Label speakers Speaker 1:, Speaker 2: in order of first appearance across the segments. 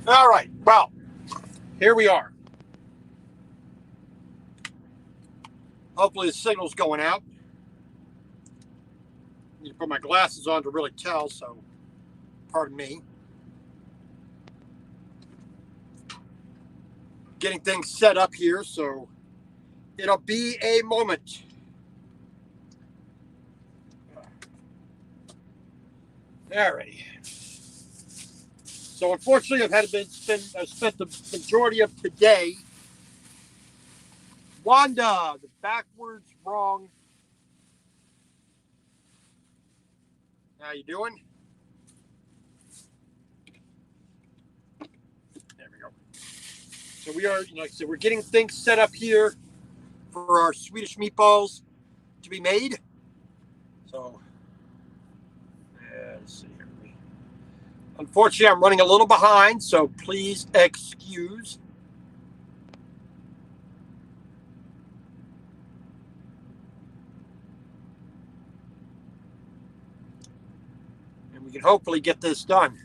Speaker 1: All right, well, here we are. Hopefully the signal's going out. I need to put my glasses on to really tell, so pardon me. Getting things set up here, so it'll be a moment. Alrighty. So unfortunately, I've spent the majority of today. Wanda, the backwards wrong. How you doing? There we go. So we are, like I said, we're getting things set up here for our Swedish meatballs to be made. So, let's see here. Unfortunately, I'm running a little behind, so please excuse. And we can hopefully get this done.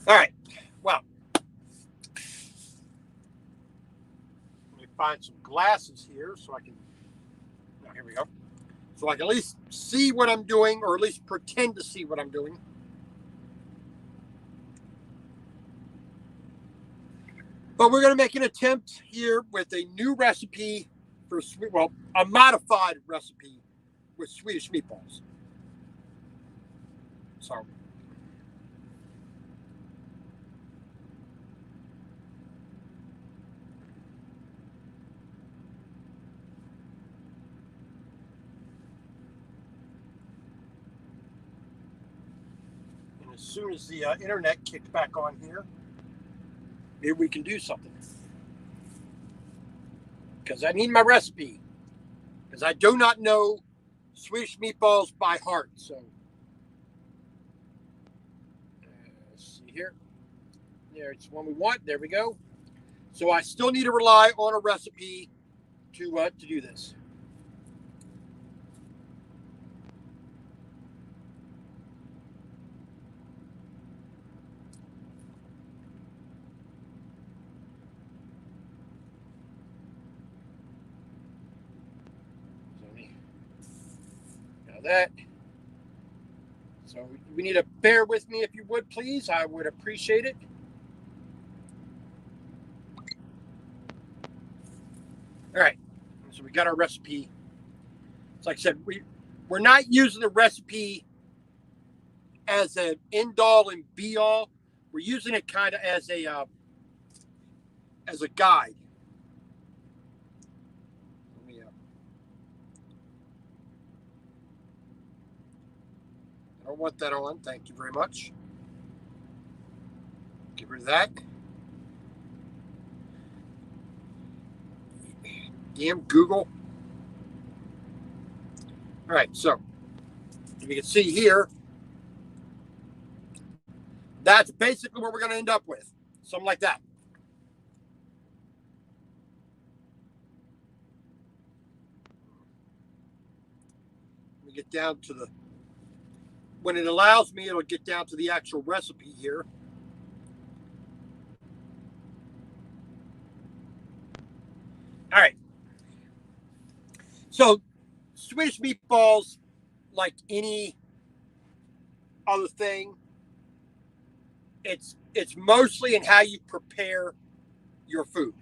Speaker 1: All right. Well, let me find some glasses here so I can. Oh, here we go. So I can at least see what I'm doing, or at least pretend to see what I'm doing. But we're going to make an attempt here with a new recipe for a modified recipe with Swedish meatballs. So. And as soon as the internet kicks back on here, maybe we can do something. Because I need my recipe. Because I do not know Swedish meatballs by heart. So, let's see here. There's one we want. There we go. So I still need to rely on a recipe to do this. That. So we need to bear with me if you would, please. I would appreciate it. All right. So we got our recipe. So like I said, we're not using the recipe as an end all and be all. We're using it kind of as a guide. I don't want that on. Thank you very much. Get rid of that. Damn Google. All right, so you can see here, that's basically what we're going to end up with. Something like that. Let me get down to the, when it allows me, it'll get down to the actual recipe here. All right. So Swedish meatballs, like any other thing, it's mostly in how you prepare your food.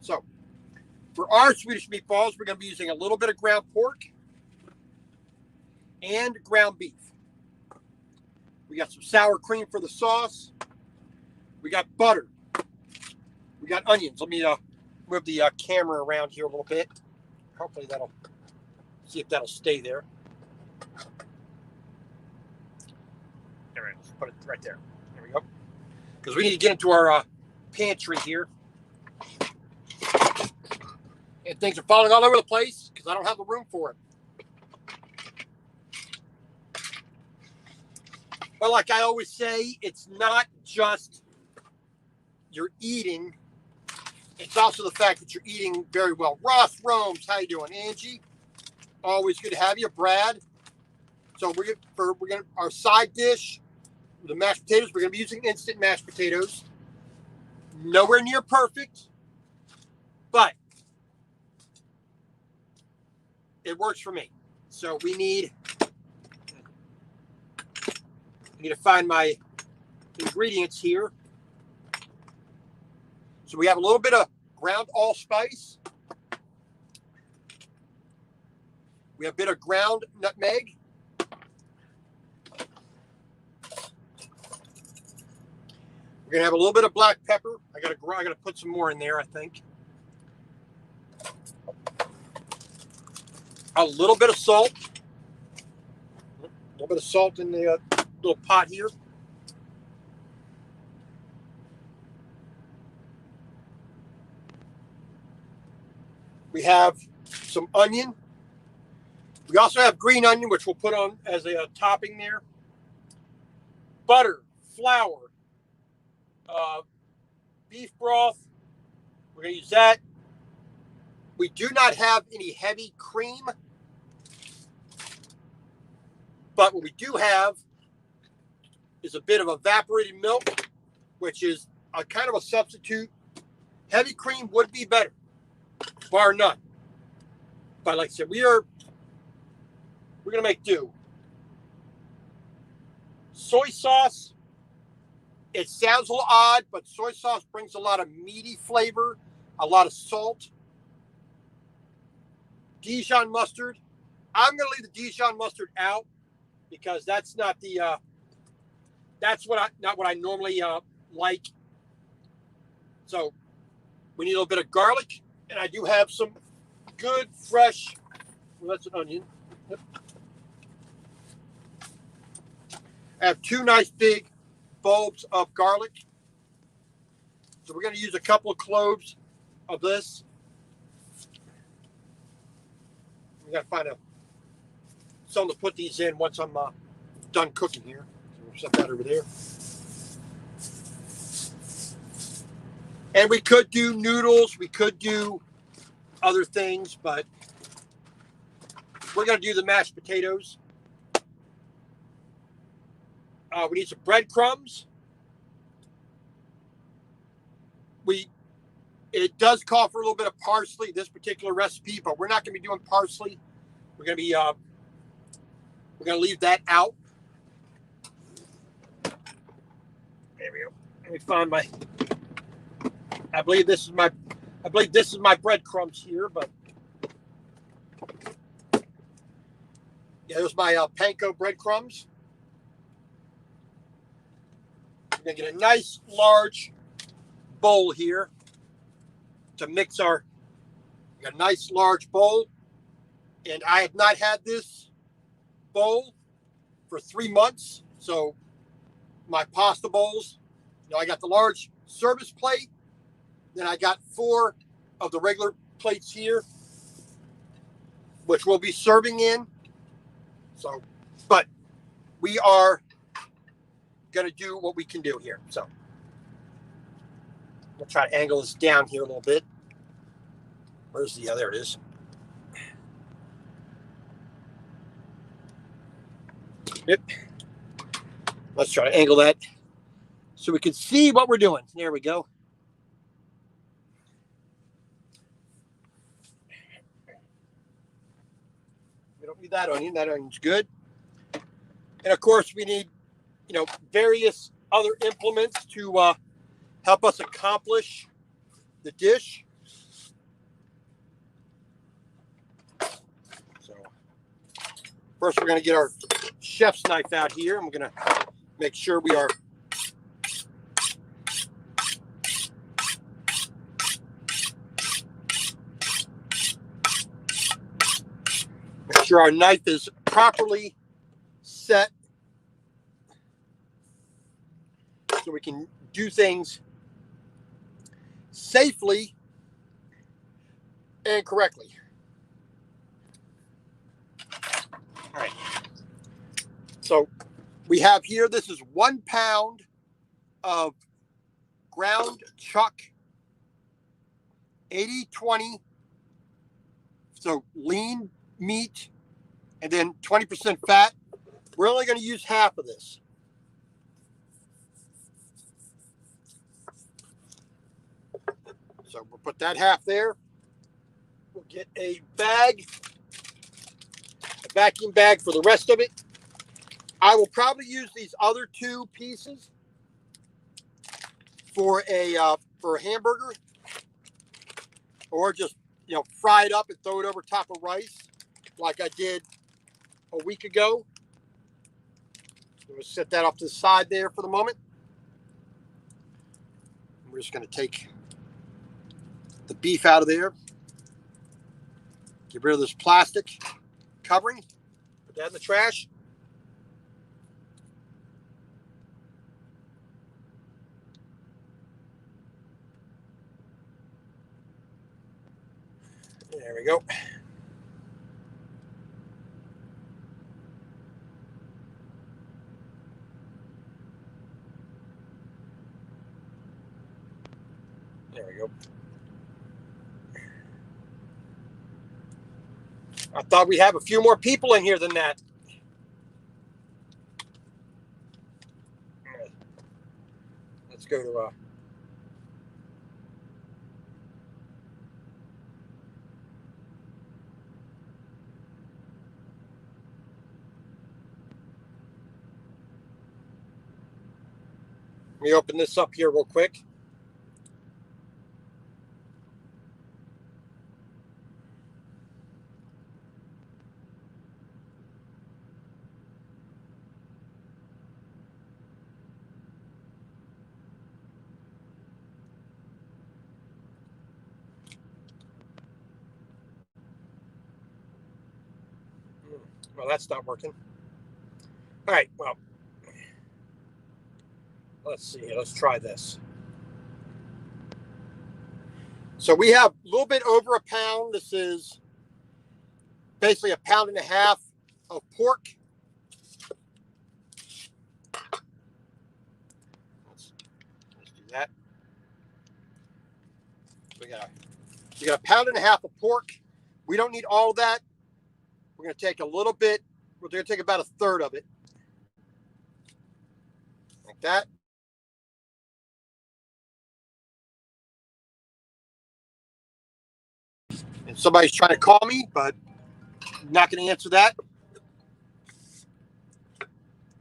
Speaker 1: So for our Swedish meatballs, we're going to be using a little bit of ground pork and ground beef. We got some sour cream for the sauce. We got butter. We got onions. Let me move the camera around here a little bit. Hopefully that'll, see if that'll stay there. All right, let's put it right there. There we go. Because we need to get into our pantry here. And things are falling all over the place because I don't have the room for it. But like I always say, it's not just you're eating. It's also the fact that you're eating very well. Ross Romes, how you doing? Angie, always good to have you. Brad, So we're gonna our side dish, the mashed potatoes. We're gonna be using instant mashed potatoes. Nowhere near perfect, but it works for me. So we need to find my ingredients here. So we have a little bit of ground allspice. We have a bit of ground nutmeg. We're gonna have a little bit of black pepper. I gotta put some more in there, I think. A little bit of salt. A little bit of salt in the little pot here. We have some onion. We also have green onion, which we'll put on as a topping there. Butter, flour, beef broth. We're going to use that. We do not have any heavy cream, but what we do have is a bit of evaporated milk, which is a kind of a substitute. Heavy cream would be better, bar none. But like I said, we're going to make do. Soy sauce. It sounds a little odd, but soy sauce brings a lot of meaty flavor, a lot of salt. Dijon mustard. I'm going to leave the Dijon mustard out because that's not the not what I normally like. So we need a little bit of garlic, and I do have some good fresh. Well, that's an onion. Yep. I have 2 nice big bulbs of garlic. So we're going to use a couple of cloves of this. We got to find something to put these in once I'm done cooking here. So we'll set that over there. And we could do noodles. We could do other things, but we're going to do the mashed potatoes. We need some breadcrumbs. It does call for a little bit of parsley, this particular recipe, but we're not going to be doing parsley. We're going to leave that out. There we go. Let me find I believe this is my breadcrumbs here, but yeah, there's my panko breadcrumbs. We're going to get a nice large bowl here to mix a nice large bowl. And I have not had this bowl for 3 months. So my pasta bowls, I got the large service plate. Then I got 4 of the regular plates here, which we'll be serving in. So, but we are going to do what we can do here. So we'll try to angle this down here a little bit. Where's the, there it is. Yep. Let's try to angle that so we can see what we're doing. There we go. We don't need that onion. That onion's good. And of course, we need, various other implements to help us accomplish the dish. So first, we're going to get our chef's knife out here, and we're going to make sure we are make sure our knife is properly set so we can do things safely and correctly. All right. So we have here, this is 1 pound of ground chuck, 80-20. So lean meat and then 20% fat. We're only going to use half of this. So we'll put that half there. We'll get a bag, a vacuum bag for the rest of it. I will probably use these other 2 pieces for a hamburger, or just fry it up and throw it over top of rice like I did a week ago. We'll set that off to the side there for the moment. We're just going to take the beef out of there. Get rid of this plastic covering. Put that in the trash. There we go. There we go. I thought we'd have a few more people in here than that. Let's go to let me open this up here real quick. Well, that's not working. All right, well, let's see. Let's try this. So we have a little bit over a pound. This is basically 1.5 pounds of pork. Let's do that. We got 1.5 pounds of pork. We don't need all of that. We're going to take a little bit. We're going to take about 1/3 of it, like that. And somebody's trying to call me, but I'm not going to answer that.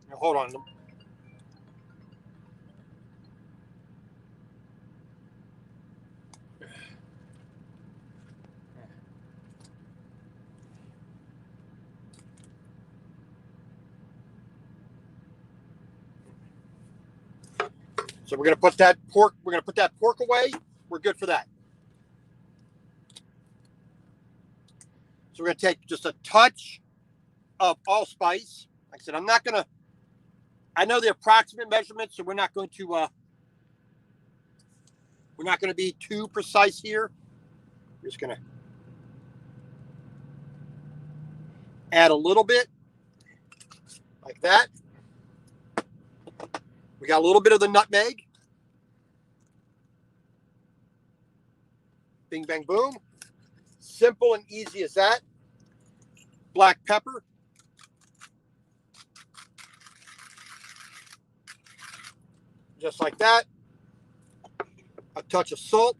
Speaker 1: Now, hold on. So we're going to put that pork. We're going to put that pork away. We're good for that. So we're going to take just a touch of allspice. Like I said, I'm not going to. I know the approximate measurement, so we're not going to be too precise here. We're just going to add a little bit, like that. We got a little bit of the nutmeg. Bing, bang, boom. Simple and easy as that. Black pepper. Just like that. A touch of salt.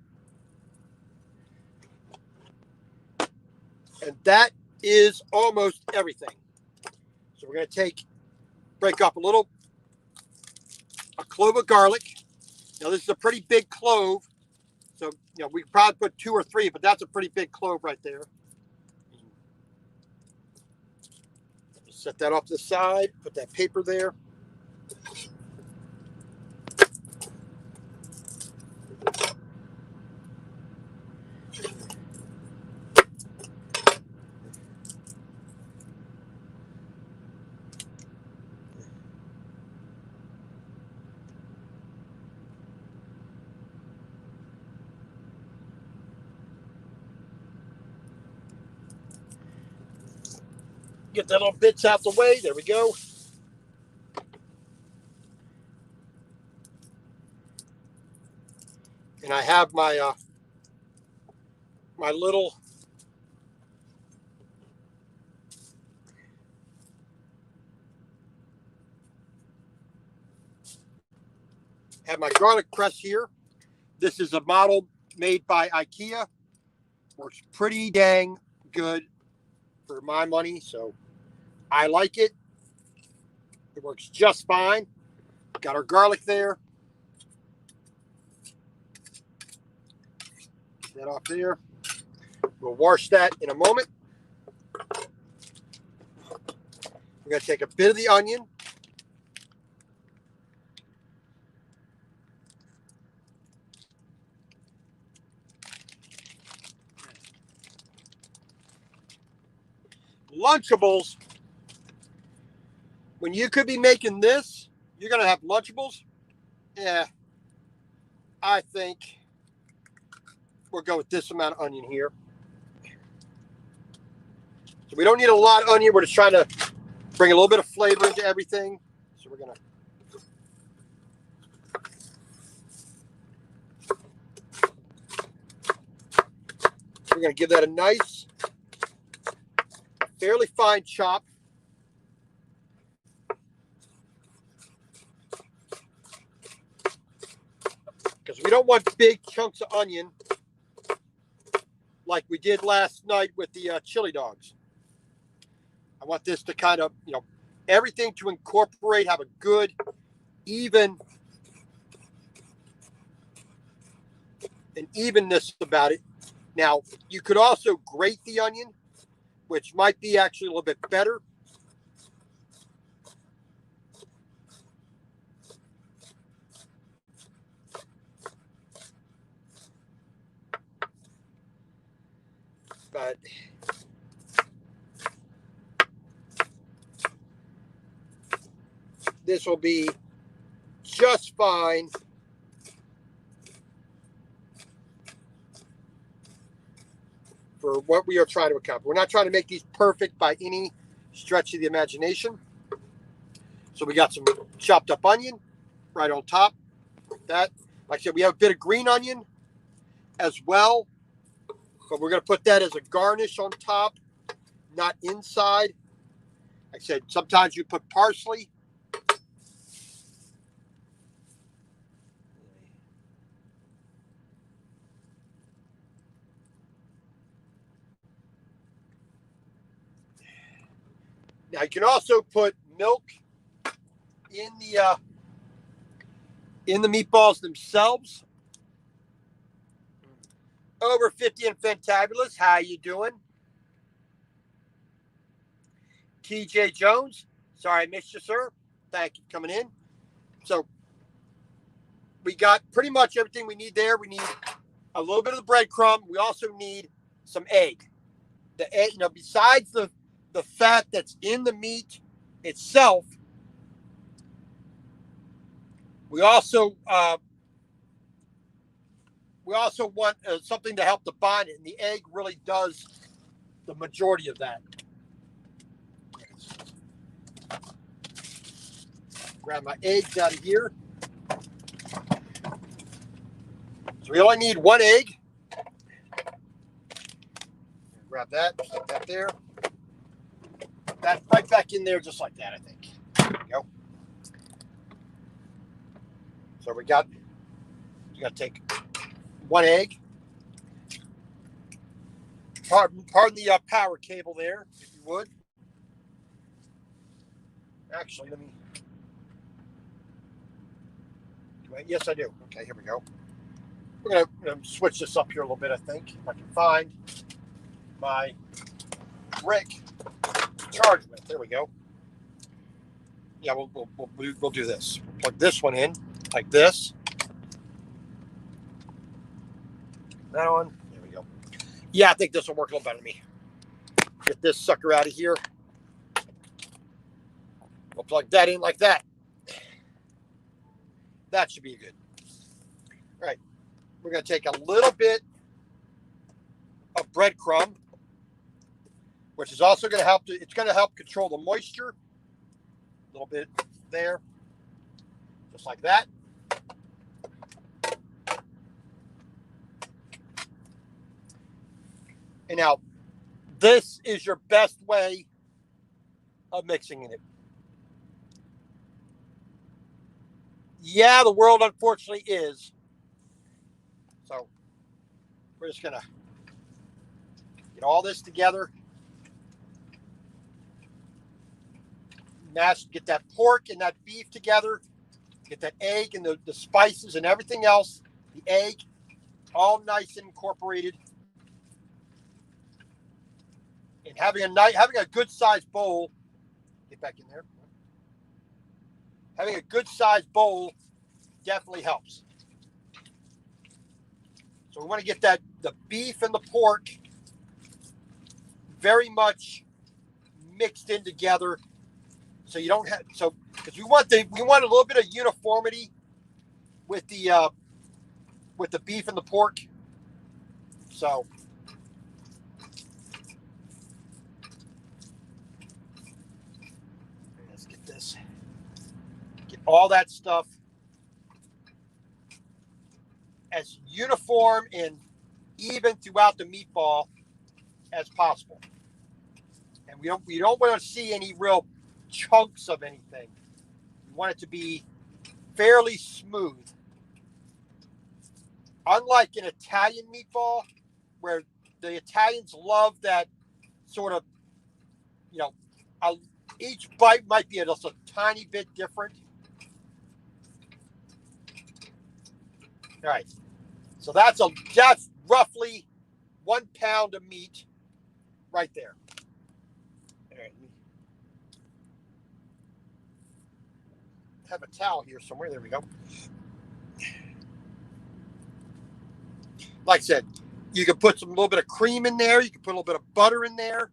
Speaker 1: And that is almost everything. So we're going to break up a clove of garlic. Now this is a pretty big clove. So, we could probably put 2 or 3, but that's a pretty big clove right there. Set that off to the side. Put that paper there. Get that little bits out the way. There we go. And I have my my little Have my garlic press here. This is a model made by IKEA. Works pretty dang good for my money, so I like it. It works just fine. Got our garlic there. Get that off there. We'll wash that in a moment. We're going to take a bit of the onion. Lunchables. When you could be making this, you're going to have Lunchables. Yeah, I think we'll go with this amount of onion here. So we don't need a lot of onion. We're just trying to bring a little bit of flavor into everything. So we're going to give that a nice, fairly fine chop. Because we don't want big chunks of onion like we did last night with the chili dogs. I want this to kind of, everything to incorporate, have a good, even, an evenness about it. Now, you could also grate the onion, which might be actually a little bit better. But this will be just fine. For what we are trying to accomplish. We're not trying to make these perfect by any stretch of the imagination. So we got some chopped up onion right on top. Like that. Like I said, we have a bit of green onion as well. But we're going to put that as a garnish on top, not inside. Like I said, sometimes you put parsley. Now you can also put milk in the meatballs themselves. Over 50 and fantabulous. How you doing? TJ Jones. Sorry I missed you, sir. Thank you for coming in. So we got pretty much everything we need there. We need a little bit of the breadcrumb. We also need some egg. The egg, besides the fat that's in the meat itself, we also want something to help to bind it, and the egg really does the majority of that. Grab my eggs out of here. So we only need one egg. Grab that, put that there. Put that right back in there just like that, I think. There we go. So you got to take one egg. Pardon the power cable there, if you would. Actually, let me. Yes, I do. Okay, here we go. We're going to switch this up here a little bit, I think, if I can find my brick to charge with. There we go. Yeah, we'll do this. Plug this one in like this. That on. There we go. Yeah, I think this will work a little better than me. Get this sucker out of here. We'll plug that in like that. That should be good. All right. We're going to take a little bit of breadcrumb, which is also going to help. It's going to help control the moisture. A little bit there. Just like that. And now, this is your best way of mixing it. Yeah, the world unfortunately is. So we're just gonna get all this together. Mash, get that pork and that beef together. Get that egg and the spices and everything else. The egg, all nice and incorporated. And having a good sized bowl. Get back in there. Having a good sized bowl definitely helps. So we want to get the beef and the pork very much mixed in together. So you don't have because we want a little bit of uniformity with the beef and the pork. So let's get all that stuff as uniform and even throughout the meatball as possible. And we don't want to see any real chunks of anything. We want it to be fairly smooth. Unlike an Italian meatball, where the Italians love that sort of, you know, each bite might be just a tiny bit different. All right, so that's roughly 1 pound of meat right there. All right, have a towel here somewhere. There we go. Like I said, you can put a little bit of cream in there. You can put a little bit of butter in there.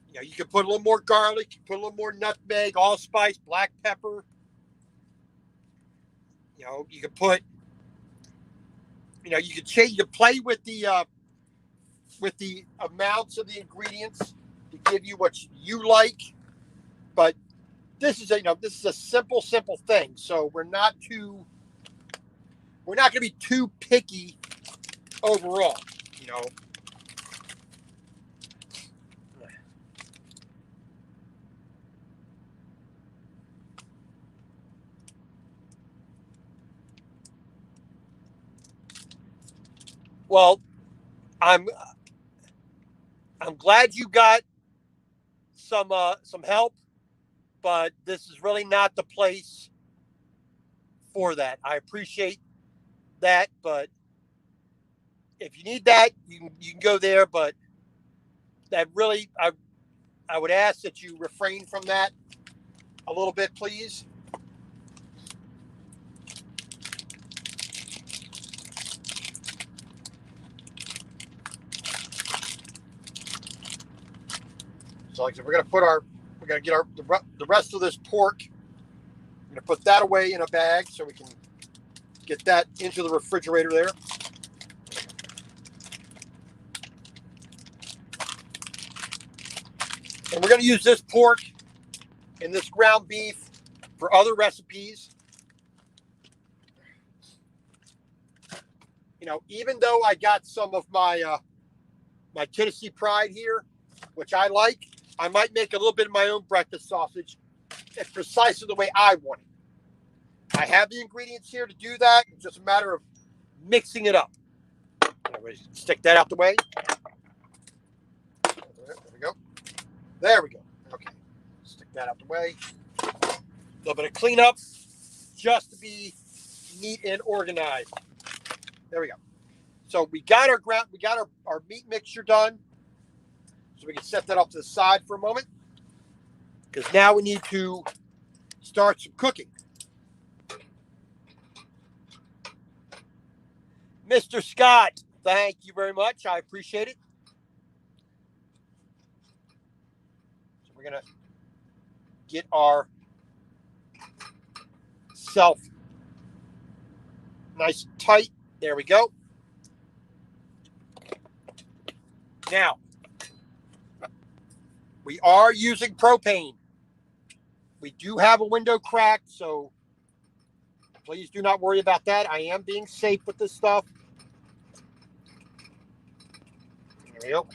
Speaker 1: You know, you can put a little more garlic. You can put a little more nutmeg, allspice, black pepper. You know, you can put. You know, you can change. You can play with the amounts of the ingredients to give you what you like. But this is a simple thing. So we're not going to be too picky overall. You know. Well, I'm glad you got some help, but this is really not the place for that. I appreciate that, but if you need that, you can go there. But that really, I would ask that you refrain from that a little bit, please. So, like I said, we're gonna get the rest of this pork. We're gonna put that away in a bag so we can get that into the refrigerator there. And we're gonna use this pork and this ground beef for other recipes. You know, even though I got some of my my Tennessee Pride here, which I like, I might make a little bit of my own breakfast sausage. It's precisely the way I want it. I have the ingredients here to do that. It's just a matter of mixing it up. Anyway, stick that out the way. There we go. There we go. Okay. Stick that out the way. A little bit of cleanup just to be neat and organized. There we go. So we got our meat mixture done. So we can set that off to the side for a moment. Because now we need to start some cooking. Mr. Scott, thank you very much. I appreciate it. So we're going to get our self nice and tight. There we go. Now, we are using propane. We do have a window cracked, so please do not worry about that. I am being safe with this stuff. There we go.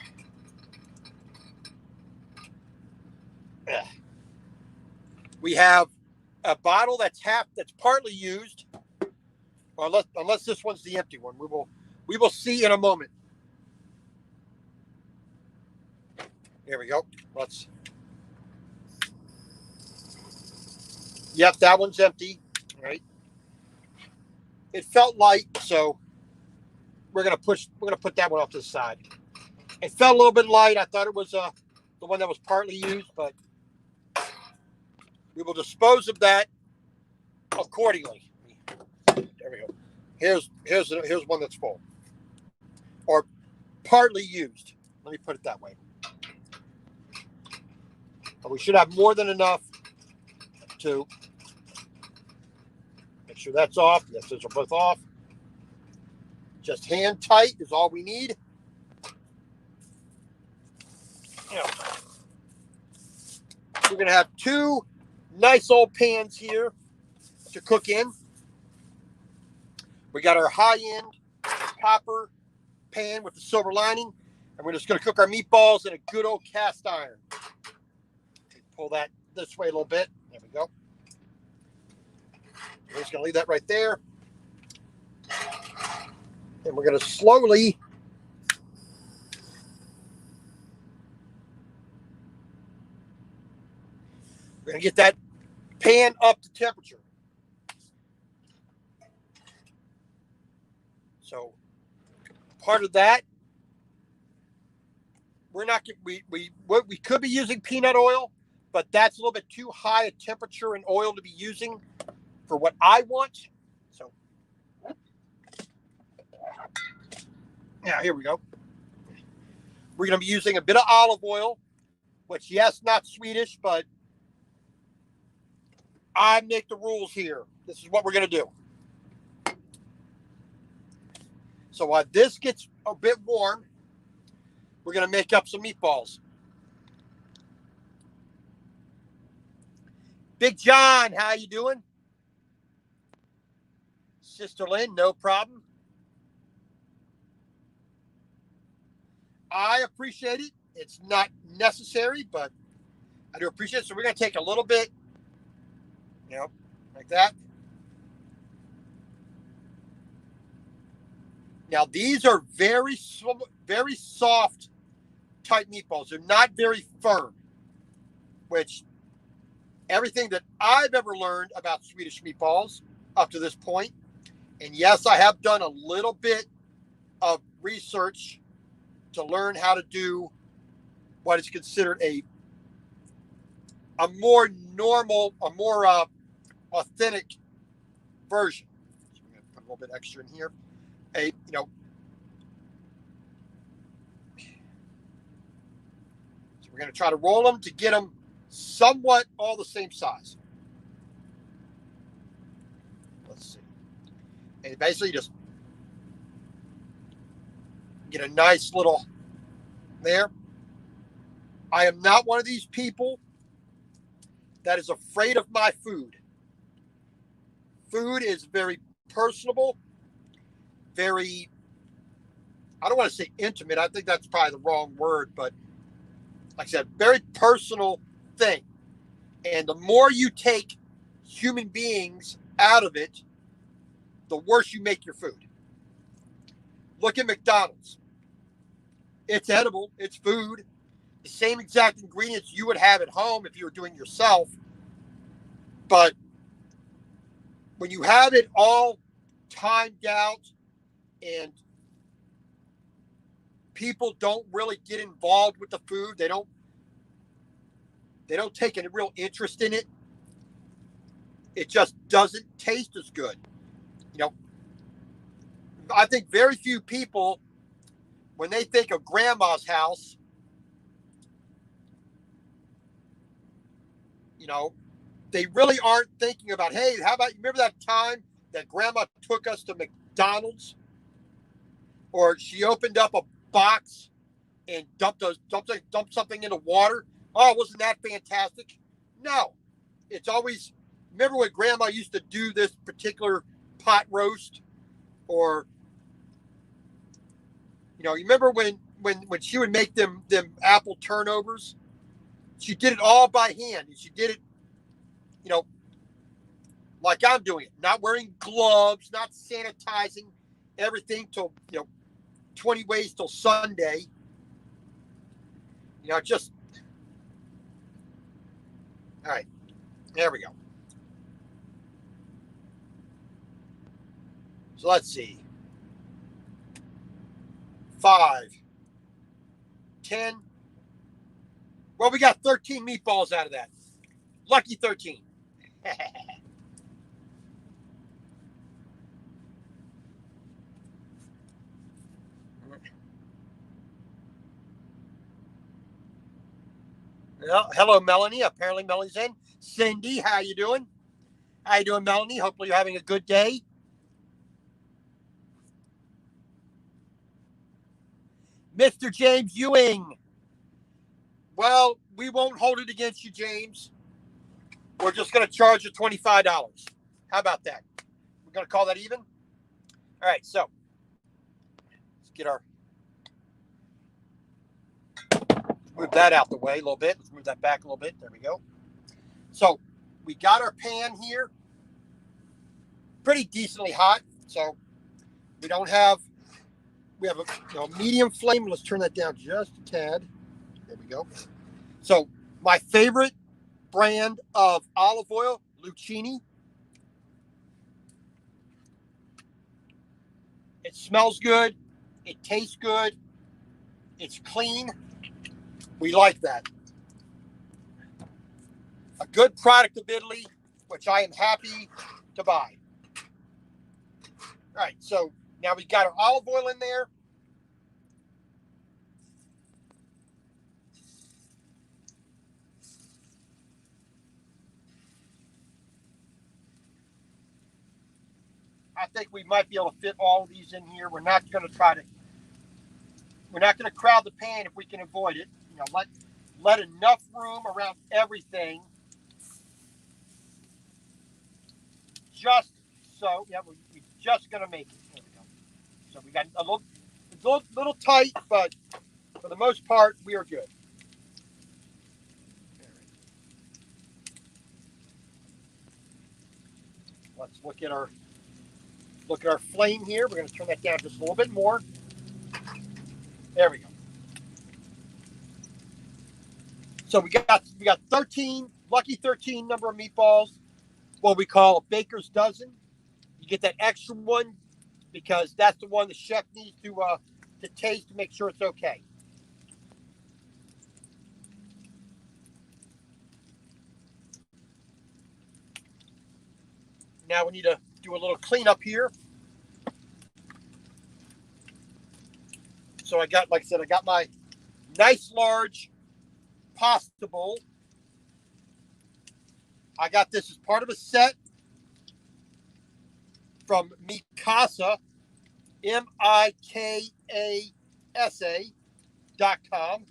Speaker 1: We have a bottle that's partly used, or unless this one's the empty one. We will see in a moment. Here we go. Yep, that one's empty. All right. It felt light, so we're gonna put that one off to the side. It felt a little bit light. I thought it was the one that was partly used, but we will dispose of that accordingly. There we go. Here's one that's full or partly used. Let me put it that way. But we should have more than enough to make sure that's off. Yes, those are both off. Just hand tight is all we need. Yeah. We're going to have two nice old pans here to cook in. We got our high-end copper pan with the silver lining, and we're just going to cook our meatballs in a good old cast iron. Pull that this way a little bit. There we go. We're just going to leave that right there. And we're going to slowly we're going to get that pan up to temperature. So part of that, we could be using peanut oil, but that's a little bit too high a temperature and oil to be using for what I want. So yeah, here we go. We're going to be using a bit of olive oil, which, yes, not Swedish, but I make the rules here. This is what we're going to do. So while this gets a bit warm, we're going to make up some meatballs. Big John, how you doing? Sister Lynn, no problem. I appreciate it. It's not necessary, but I do appreciate it. So we're going to take a little bit, like that. Now, these are very soft type meatballs. They're not very firm, which everything that I've ever learned about Swedish meatballs up to this point, and yes, I have done a little bit of research to learn how to do what is considered a more normal, a more authentic version. So I'm going to put a little bit extra in here. So we're going to try to roll them to get them somewhat all the same size. Let's see. And basically just get a nice little there. I am not one of these people that is afraid of my food. Food is very personable, very, I don't want to say intimate. I think that's probably the wrong word, but like I said, very personal thing. And the more you take human beings out of it, the worse you make your food. Look at McDonald's. It's edible. It's food. The same exact ingredients you would have at home if you were doing it yourself. But when you have it all timed out and people don't really get involved with the food, they don't take a real interest in it, it just doesn't taste as good. I think very few people, when they think of grandma's house, they really aren't thinking about, hey, how about, you remember that time that grandma took us to McDonald's? Or she opened up a box and dumped something into water. Oh, wasn't that fantastic? No. It's always, remember when grandma used to do this particular pot roast? Or, you remember when she would make them apple turnovers? She did it all by hand. And she did it you know, like I'm doing it, not wearing gloves, not sanitizing everything till, 20 ways till Sunday. Just, all right, there we go. So let's see. 5, 10. Well, we got 13 meatballs out of that. Lucky 13. Well, hello, Melanie. Apparently, Melanie's in. Cindy, how you doing? How you doing, Melanie? Hopefully, you're having a good day. Mr. James Ewing. Well, we won't hold it against you, James. We're just going to charge you $25. How about that? We're going to call that even? All right, so let's get our, move that out the way a little bit. Let's move that back a little bit. There we go. So we got our pan here pretty decently hot. So we don't have, we have a medium flame. Let's turn that down just a tad. There we go. So my favorite brand of olive oil, Lucchini. It smells good. It tastes good. It's clean. We like that. A good product of Italy, which I am happy to buy. All right, so now we've got our olive oil in there. I think we might be able to fit all of these in here. We're not going to crowd the pan if we can avoid it. Let enough room around everything. Just so, yeah, we're just going to make it. There we go. So we got a little tight, but for the most part, we are good. Let's look at our flame here. We're going to turn that down just a little bit more. There we go. So we got 13, lucky 13 number of meatballs, what we call a baker's dozen. You get that extra one because that's the one the chef needs to taste to make sure it's okay. Now we need to do a little cleanup here. So I got my nice large pasta bowl. I got this as part of a set from Mikasa, MIKASA.com.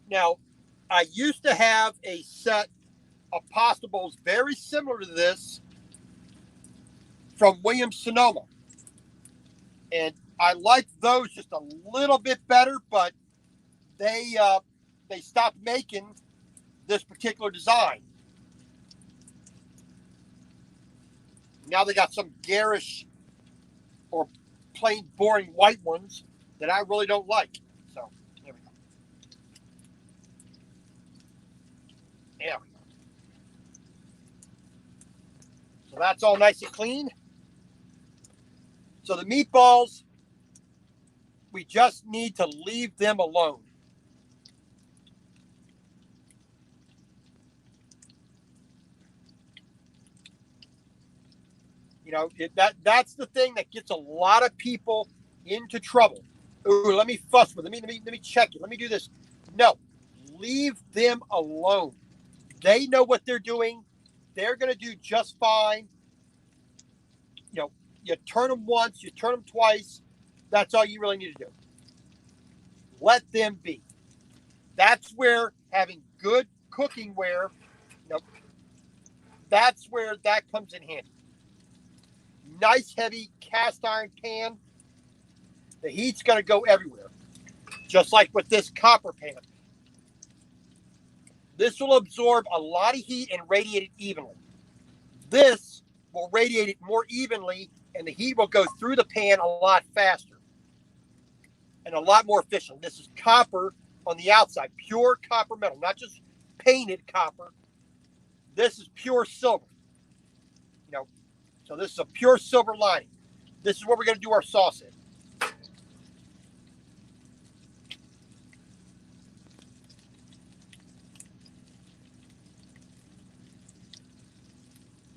Speaker 1: Now, I used to have a set of pasta bowls very similar to this from Williams-Sonoma. And I liked those just a little bit better, but they stopped making this particular design. Now they got some garish or plain boring white ones that I really don't like. So there we go. There we go. So that's all nice and clean. So the meatballs, we just need to leave them alone. That's the thing that gets a lot of people into trouble. Ooh, let me fuss with. Let me check it. Let me do this. No, leave them alone. They know what they're doing. They're going to do just fine. You turn them once, you turn them twice. That's all you really need to do. Let them be. That's where having good cooking ware, that's where that comes in handy. Nice heavy cast iron pan. The heat's going to go everywhere. just like with this copper pan. This will absorb a lot of heat and radiate it evenly. This will radiate it more evenly, and the heat will go through the pan a lot faster and a lot more efficient. This is copper on the outside, pure copper metal, not just painted copper. This is pure silver. So this is a pure silver lining. This is what we're going to do our sauce in.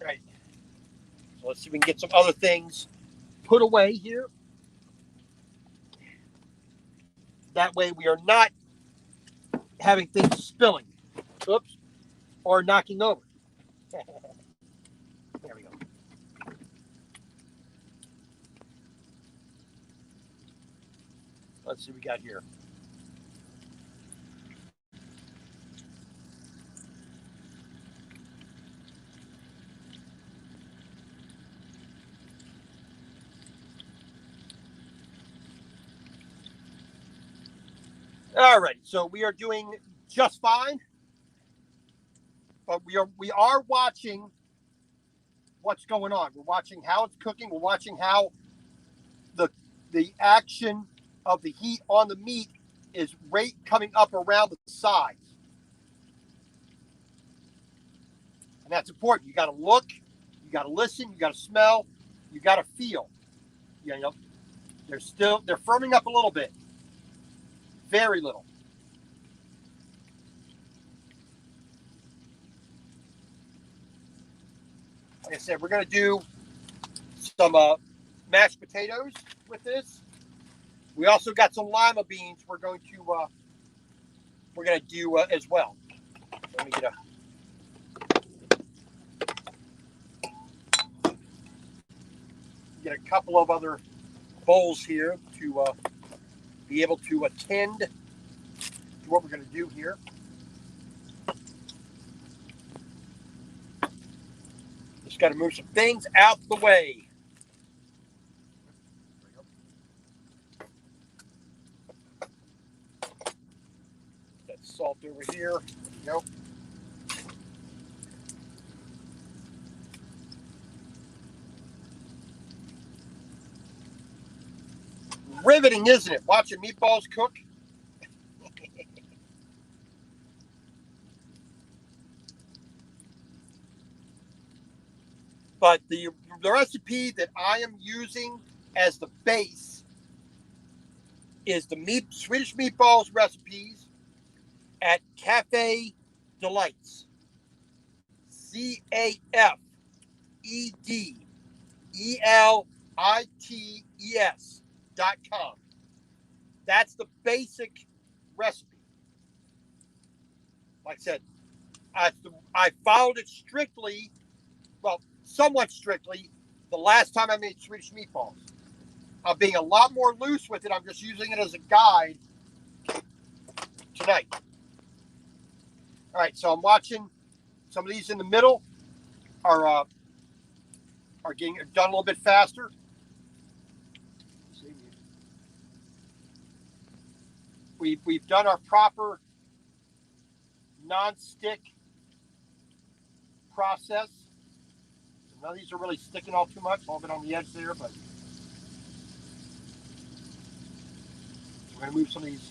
Speaker 1: Right. So let's see if we can get some other things put away here. That way we are not having things spilling. Oops. Or knocking over. There we go. Let's see what we got here. All right, so we are doing just fine, but we are watching what's going on. We're watching how it's cooking. We're watching how the action of the heat on the meat is coming up around the sides, and that's important. You got to look, you got to listen, you got to smell, you got to feel. You know, they're firming up a little bit, very little. Like I said, we're going to do some mashed potatoes with this. We also got some lima beans we're going to do as well. Let me get a couple of other bowls here to be able to attend to what we're going to do here. Just got to move some things out the way. That salt over here. There we go. Riveting, isn't it? Watching meatballs cook. But the recipe that I am using as the base is the Swedish meatballs recipes at Cafe Delights. CAFEDELITES.com. That's the basic recipe. Like I said, I followed it strictly, well, somewhat strictly, the last time I made Swedish meatballs. I'm being a lot more loose with it. I'm just using it as a guide tonight. All right, so I'm watching some of these in the middle are getting done a little bit faster. We've done our proper non-stick process. None of these are really sticking all too much. A little bit on the edge there, but we're going to move some of these.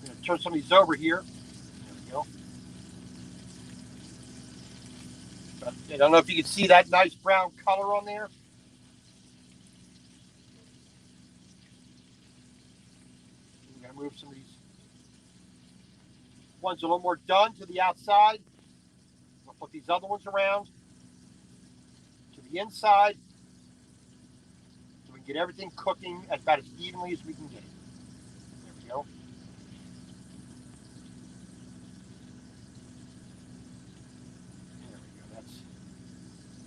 Speaker 1: I'm going to turn some of these over here. There we go. But I don't know if you can see that nice brown color on there. We're going to move some of these ones a little more done to the outside. We'll put these other ones around to the inside so we can get everything cooking about as evenly as we can get it. There we go. There we go.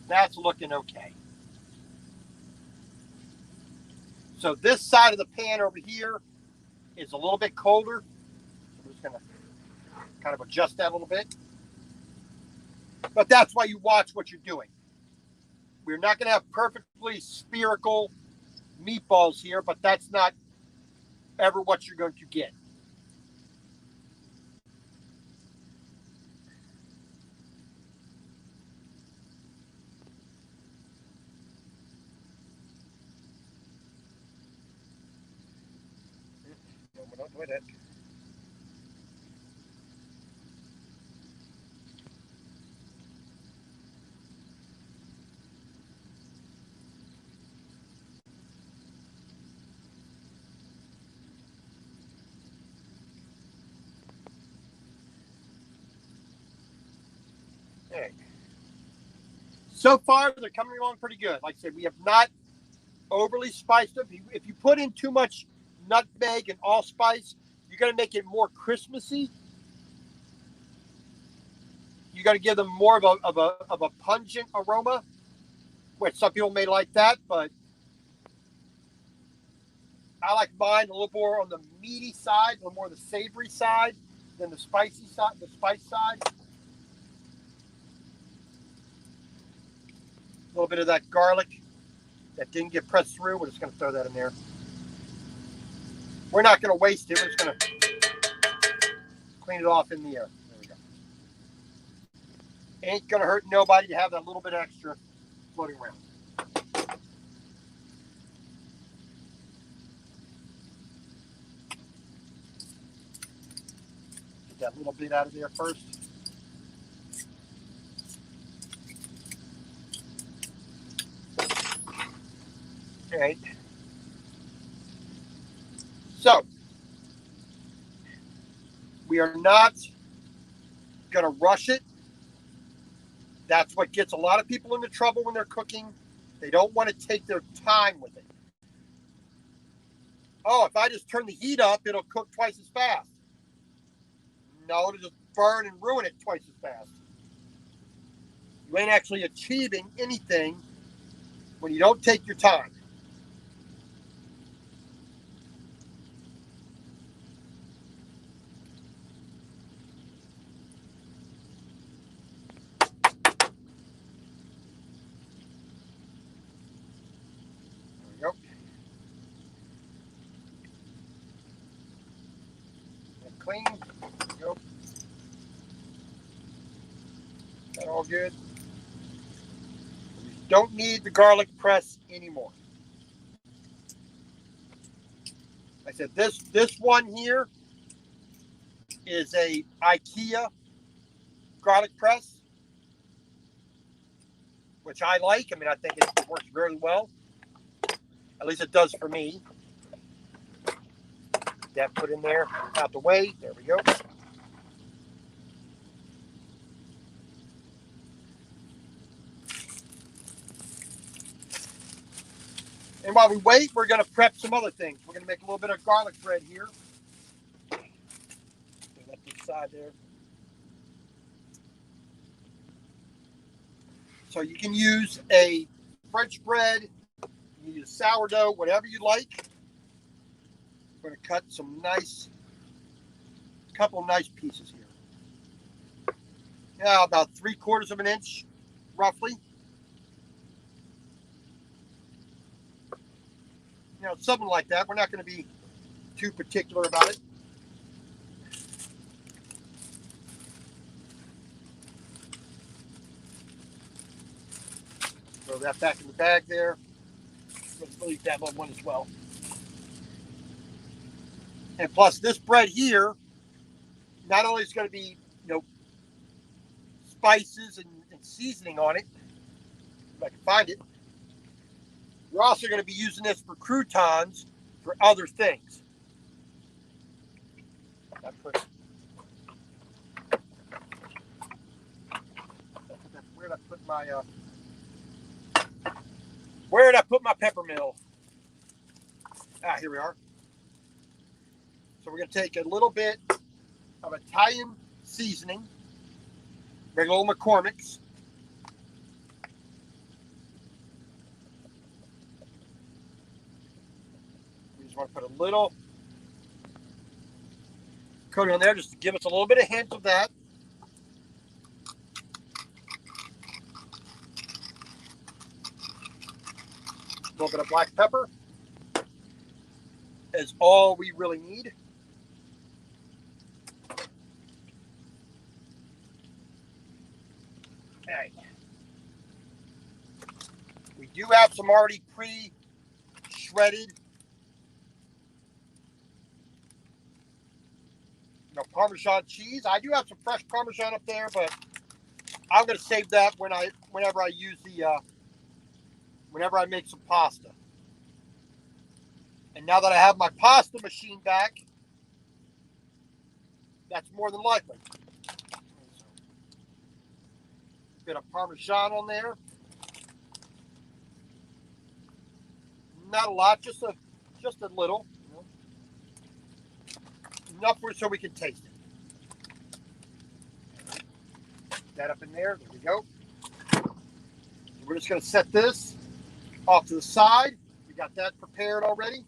Speaker 1: That's looking okay. So this side of the pan over here is a little bit colder. I'm just going to kind of adjust that a little bit. But that's why you watch what you're doing. We're not going to have perfectly spherical meatballs here, but that's not ever what you're going to get. No, we're not doing that. All right. So far, they're coming along pretty good. Like I said, we have not overly spiced them. If you put in too much nutmeg and allspice, you're going to make it more Christmassy. You got to give them more of a pungent aroma, which some people may like that, but I like mine a little more on the meaty side, a little more the savory side than the spicy side, the spice side. A little bit of that garlic that didn't get pressed through. We're just going to throw that in there. We're not going to waste it. We're just going to clean it off in the air. There we go. Ain't going to hurt nobody to have that little bit extra floating around. Get that little bit out of there first. All right. So, we are not going to rush it. That's what gets a lot of people into trouble when they're cooking. They don't want to take their time with it. Oh, if I just turn the heat up, it'll cook twice as fast. No, it'll just burn and ruin it twice as fast. You ain't actually achieving anything when you don't take your time. There we go. And clean. There we go. That all good. You don't need the garlic press anymore. Like I said, this one here is a IKEA garlic press, which I like. I mean, I think it works very well. At least it does for me. That put in there, out the way. There we go. And while we wait, we're going to prep some other things. We're going to make a little bit of garlic bread here. Let this side there. So you can use a French bread, you can use sourdough, whatever you like. We're going to cut some nice, couple of nice pieces here. Now about 3/4 of an inch, roughly. You know, something like that. We're not going to be too particular about it. Throw that back in the bag there. Let's delete that little one as well. And plus, this bread here, not only is going to be, spices and seasoning on it, if I can find it, we're also going to be using this for croutons for other things. Where did I put my pepper mill? Ah, here we are. So we're going to take a little bit of Italian seasoning, regular old McCormick's. We just want to put a little coating on there just to give us a little bit of hint of that. A little bit of black pepper. is all we really need. Okay. We do have some already pre-shredded Parmesan cheese. I do have some fresh Parmesan up there, but I'm going to save that whenever I use whenever I make some pasta. And now that I have my pasta machine back, that's more than likely. Bit of Parmesan on there. Not a lot, just a little. Enough so we can taste it. That up in there. There we go. We're just going to set this off to the side. We got that prepared already.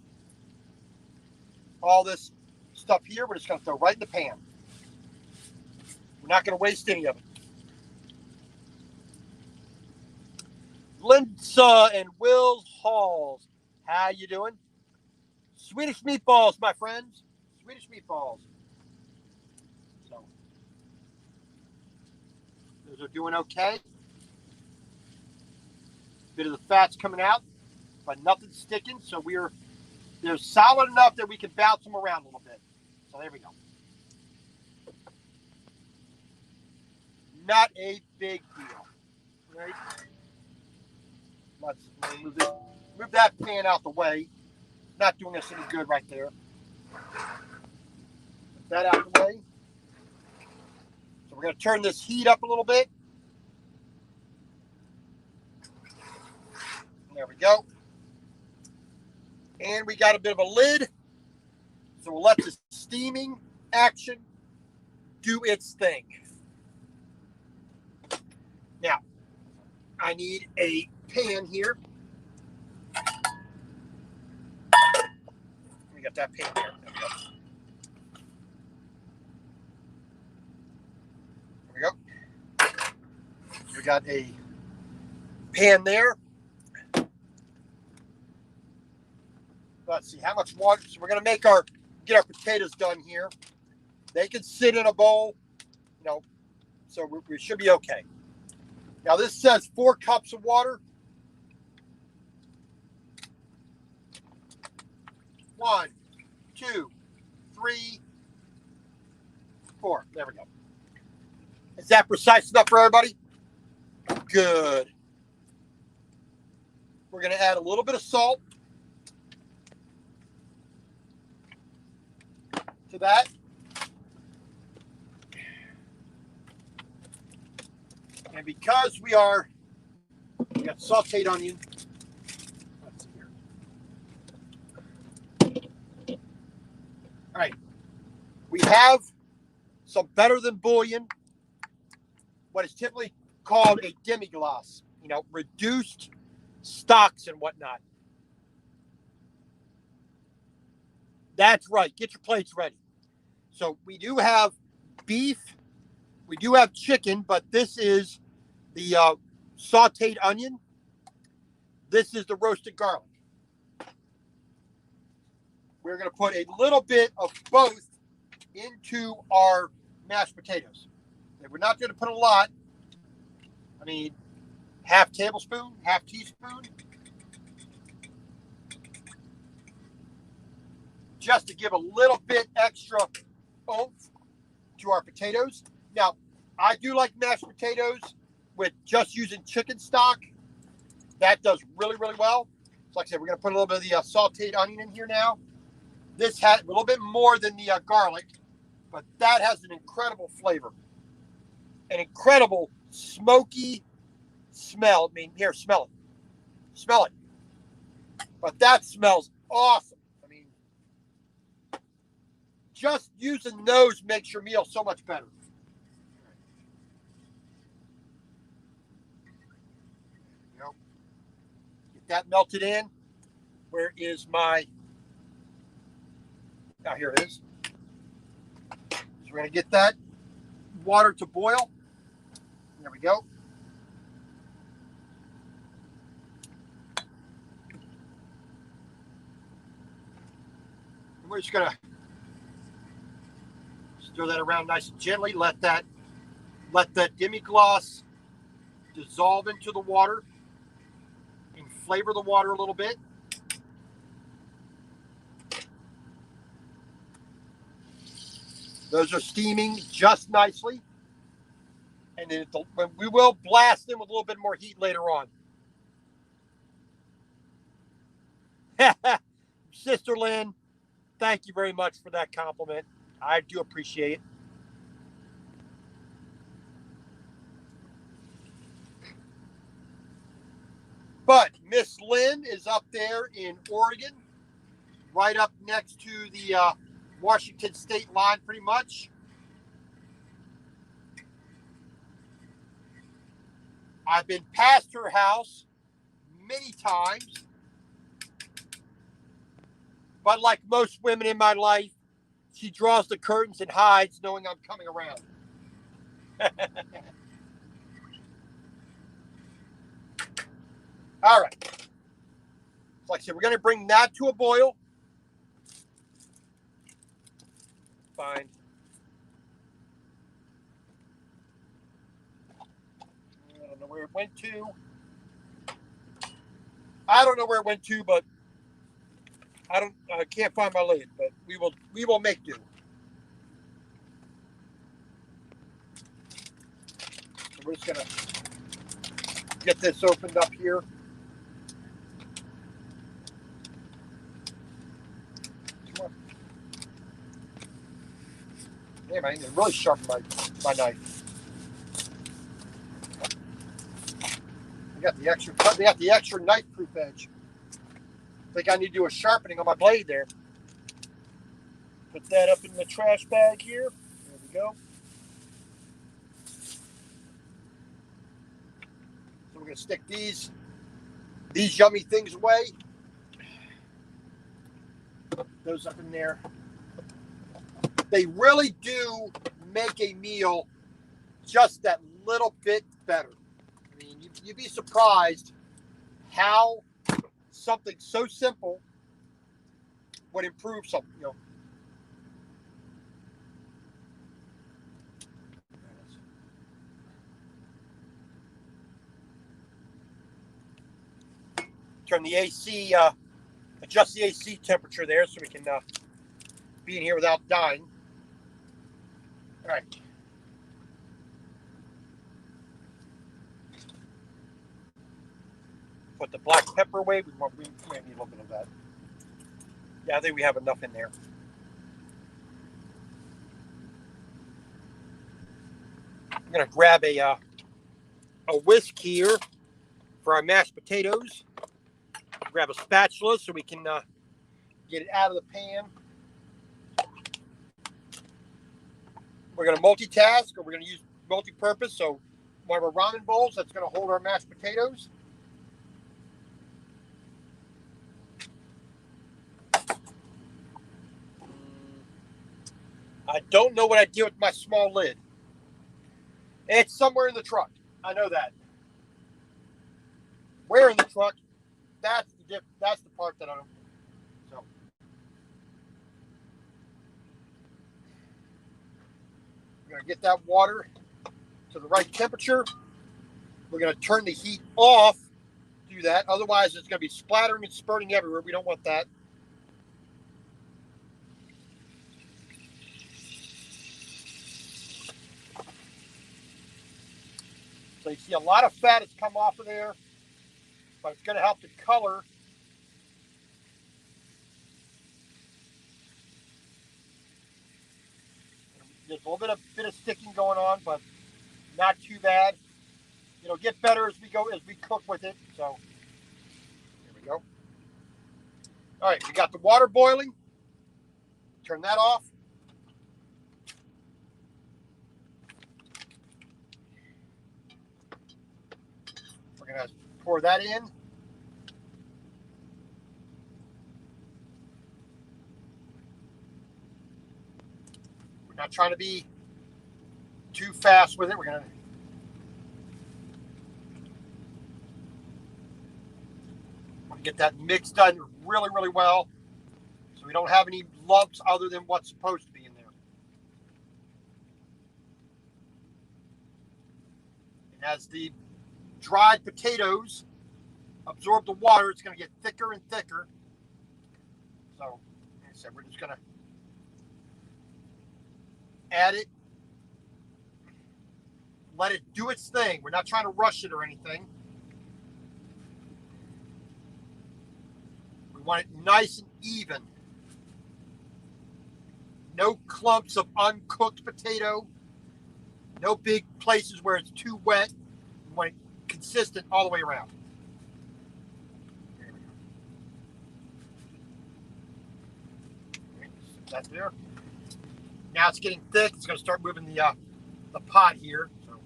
Speaker 1: All this stuff here, we're just going to throw right in the pan. We're not going to waste any of it. Linda and Will Halls, how you doing? Swedish meatballs, my friends. Swedish meatballs. So, those are doing okay. Bit of the fat's coming out, but nothing's sticking. So they're solid enough that we can bounce them around a little bit. So there we go. Not a big deal, right? Let's move that pan out the way. Not doing us any good right there. Put that out the way. So we're going to turn this heat up a little bit. There we go. And we got a bit of a lid. So we'll let the steaming action do its thing. Now, I need a pan here. We got that pan here. There we go. We got a pan there. Let's see how much water. So we're going to get our potatoes done here. They can sit in a bowl, so we should be okay. Now this says 4 cups of water. 1, 2, 3, 4. There we go. Is that precise enough for everybody? Good. We're going to add a little bit of salt to that. And because we got sauteed onion. Let's see here. All right. We have some better than bouillon, what is typically called a demi-glace, reduced stocks and whatnot. That's right. Get your plates ready. So we do have beef. We do have chicken, but this is the sauteed onion. This is the roasted garlic. We're going to put a little bit of both into our mashed potatoes. And we're not going to put a lot. I mean, half tablespoon, half teaspoon. Just to give a little bit extra oomph to our potatoes. Now, I do like mashed potatoes with just using chicken stock. That does really, really well. So like I said, we're going to put a little bit of the sauteed onion in here now. This has a little bit more than the garlic, but that has an incredible flavor. An incredible smoky smell. I mean, here, smell it. Smell it. But that smells awesome. I mean, just using those makes your meal so much better. Get that melted in. Where is my... Now, here it is. So we're going to get that water to boil. There we go. we're just gonna stir that around nice and gently. Let that demi-glace dissolve into the water and flavor the water a little bit. Those are steaming just nicely. And then we will blast them with a little bit more heat later on. Sister Lynn, thank you very much for that compliment. I do appreciate it. But Miss Lynn is up there in Oregon, right up next to the Washington state line, pretty much. I've been past her house many times, but like most women in my life, she draws the curtains and hides, knowing I'm coming around. All right. Like I said, we're going to bring that to a boil. Fine. I don't know where it went to. But I can't find my lid, but we will make do. So we're just gonna get this opened up here. Damn, I need to really sharpen my knife. They got the extra knife-proof edge. I think I need to do a sharpening on my blade there. Put that up in the trash bag here. There we go. So we're gonna stick these yummy things away. Those up in there. They really do make a meal just that little bit better. I mean, you'd be surprised how something so simple would improve something, you know. Turn the AC, adjust the AC temperature there so we can be in here without dying. All right. Put the black pepper away. We need a little bit of that. Yeah, I think we have enough in there. I'm gonna grab a whisk here for our mashed potatoes. Grab a spatula so we can get it out of the pan. We're gonna multitask, or we're gonna use multi-purpose. So one of our ramen bowls that's gonna hold our mashed potatoes. I don't know what I did with my small lid. It's somewhere in the truck. I know that. Where in the truck? That's the part that I don't. So we're gonna get that water to the right temperature. We're gonna turn the heat off. Do that. Otherwise, it's gonna be splattering and spurting everywhere. We don't want that. So you see a lot of fat has come off of there, but it's going to help the color. There's a little bit of sticking going on, but not too bad. It'll get better as we cook with it. So there we go. All right, we got the water boiling. Turn that off. We're going to pour that in. We're not trying to be too fast with it. We're going to get that mixed done really, really well, so we don't have any lumps other than what's supposed to be in there. And as the dried potatoes absorb the water, it's going to get thicker and thicker. So, like I said, we're just going to add it. Let it do its thing. We're not trying to rush it or anything. We want it nice and even. No clumps of uncooked potato. No big places where it's too wet. We want it consistent all the way around. There we go. That's there. Now it's getting thick. It's going to start moving the pot here. So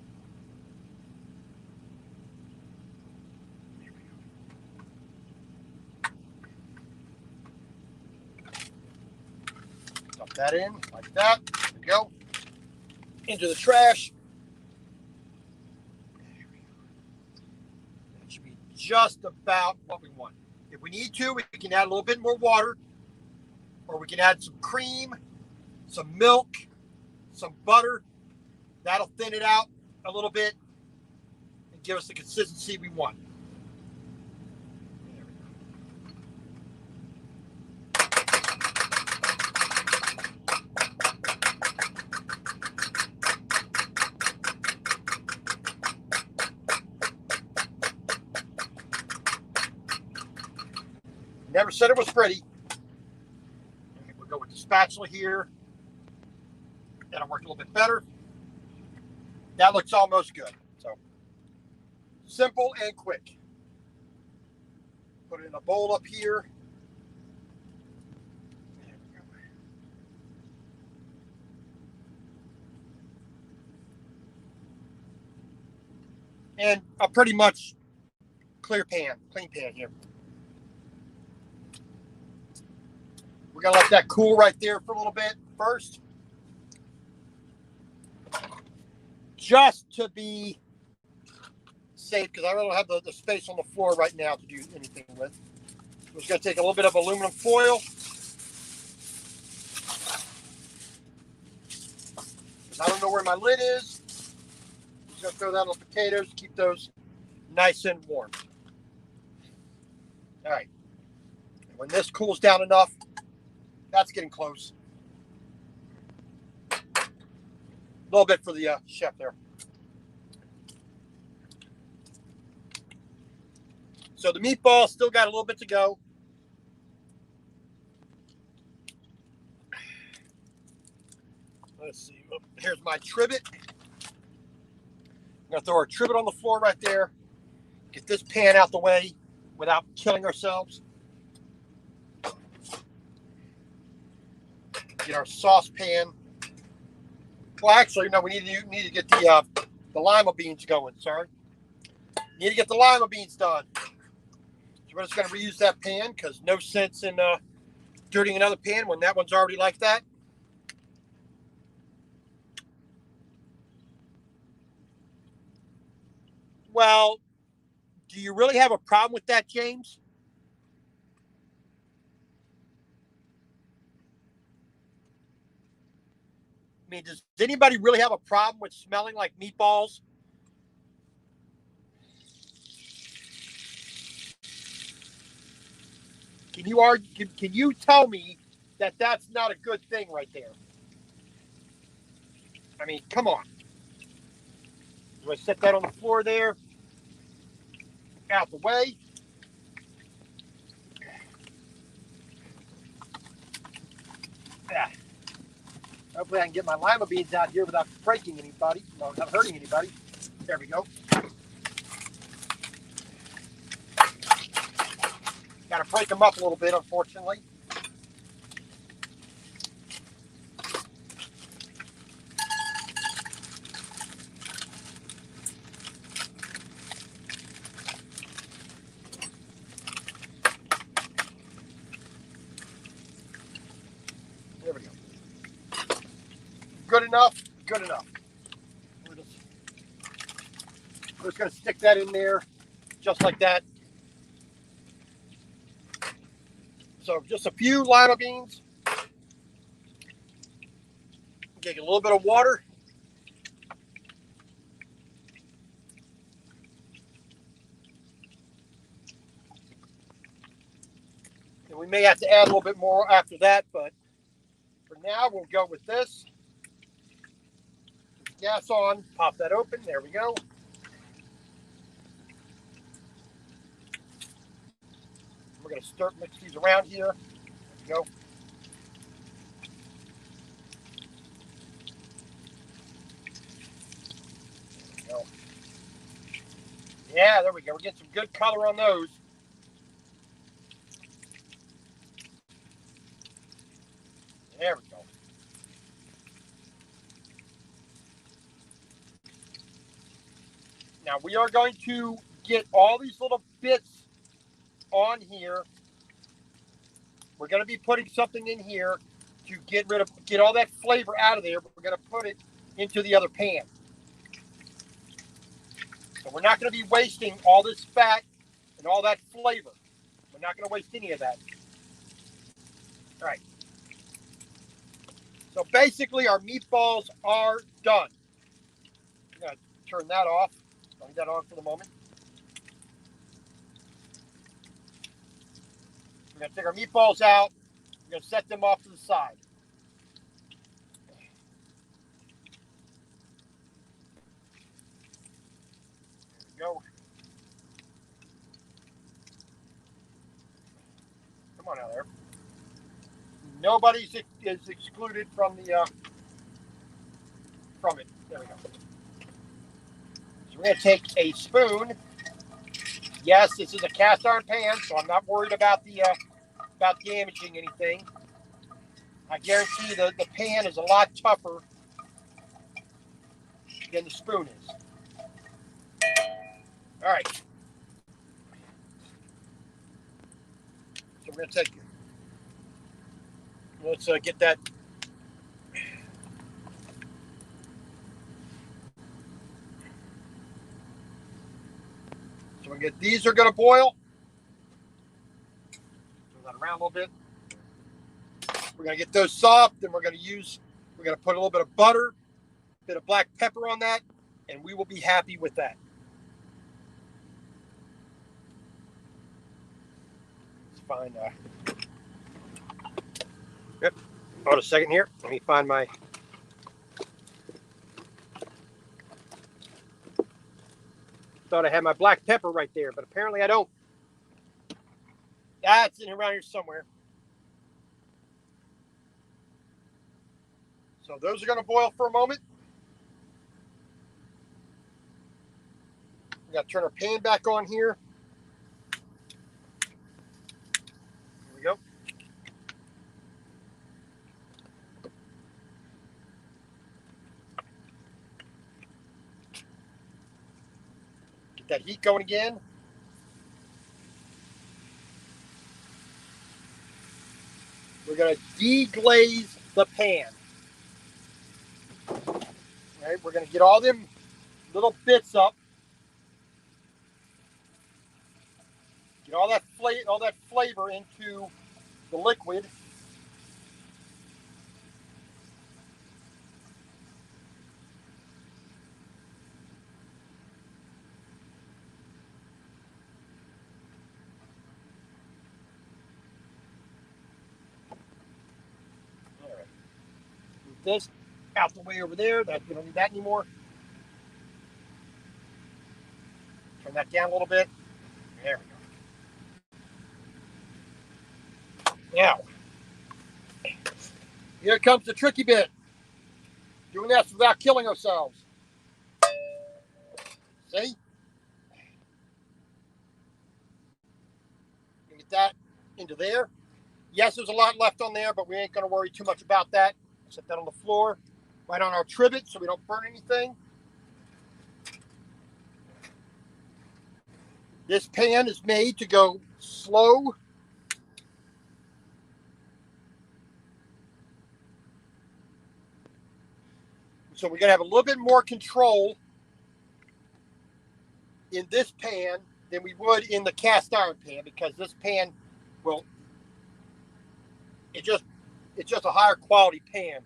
Speaker 1: dump that in like that. There we go. Into the trash. That should be just about what we want. If we need to, we can add a little bit more water, or we can add some cream, some milk, some butter. That'll thin it out a little bit and give us the consistency we want. There we go. Never said it was pretty. We'll go with the spatula here. That'll work a little bit better. That looks almost good. So simple and quick. Put it in a bowl up here. There we go. And a pretty much clean pan here. We're going to let that cool right there for a little bit first. Just to be safe, because I really don't have the space on the floor right now to do anything with. I'm just going to take a little bit of aluminum foil. I don't know where my lid is. I'm just going to throw that on the potatoes, keep those nice and warm. All right. And when this cools down enough, that's getting close. A little bit for the chef there. So the meatball still got a little bit to go. Let's see. Oh, here's my trivet. I'm going to throw our trivet on the floor right there. Get this pan out the way without killing ourselves. Get our saucepan. Well, actually, no, we need to get the lima beans going. Sorry. Need to get the lima beans done. So we're just going to reuse that pan because no sense in dirtying another pan when that one's already like that. Well, do you really have a problem with that, James? I mean, does anybody really have a problem with smelling like meatballs? Can you argue? Can you tell me that that's not a good thing right there? I mean, come on. Do I set that on the floor there? Out the way. Yeah. Hopefully I can get my lima beans out here without breaking anybody, without hurting anybody. There we go. Got to break them up a little bit, unfortunately. There we go. Good enough. Good enough. We're just going to stick that in there just like that. So just a few lima beans. Take a little bit of water. And we may have to add a little bit more after that, but for now, we'll go with this. Gas on, pop that open. There we go. We're going to start mix these around here. There we go. There we go. Yeah, there we go. We're getting some good color on those. There we go. Now we are going to get all these little bits on here. We're going to be putting something in here to get all that flavor out of there. We're going to put it into the other pan. So we're not going to be wasting all this fat and all that flavor. We're not going to waste any of that. All right. So basically our meatballs are done. I'm going to turn that off. Leave that on for the moment. We're going to take our meatballs out. We're going to set them off to the side. There we go. Come on out there. Nobody is excluded from the from it. There we go. So we're going to take a spoon. Yes, this is a cast iron pan, so I'm not worried about the about damaging anything. I guarantee the pan is a lot tougher than the spoon is. All right. So we're going to take it. Let's get that. So we get these are going to boil. Turn that around a little bit. We're going to get those soft, and we're going to put a little bit of butter, a bit of black pepper on that, and we will be happy with that. Let's find. Yep. Hold on a second here. Let me find my. Thought I had my black pepper right there, but apparently I don't. It's in around here somewhere. So those are going to boil for a moment. We got to turn our pan back on here. Here we go. Get that heat going again. We're going to deglaze the pan. All right, we're going to get all them little bits up. Get all that flavor into the liquid. All right. Move this out the way over there. We don't need that anymore. Turn that down a little bit. There we go. Now, here comes the tricky bit. Doing this without killing ourselves. See? Get that into there. Yes, there's a lot left on there, but we ain't going to worry too much about that. Set that on the floor, right on our trivet so we don't burn anything. This pan is made to go slow. So we're going to have a little bit more control in this pan than we would in the cast iron pan, because this pan, well, it's just a higher quality pan.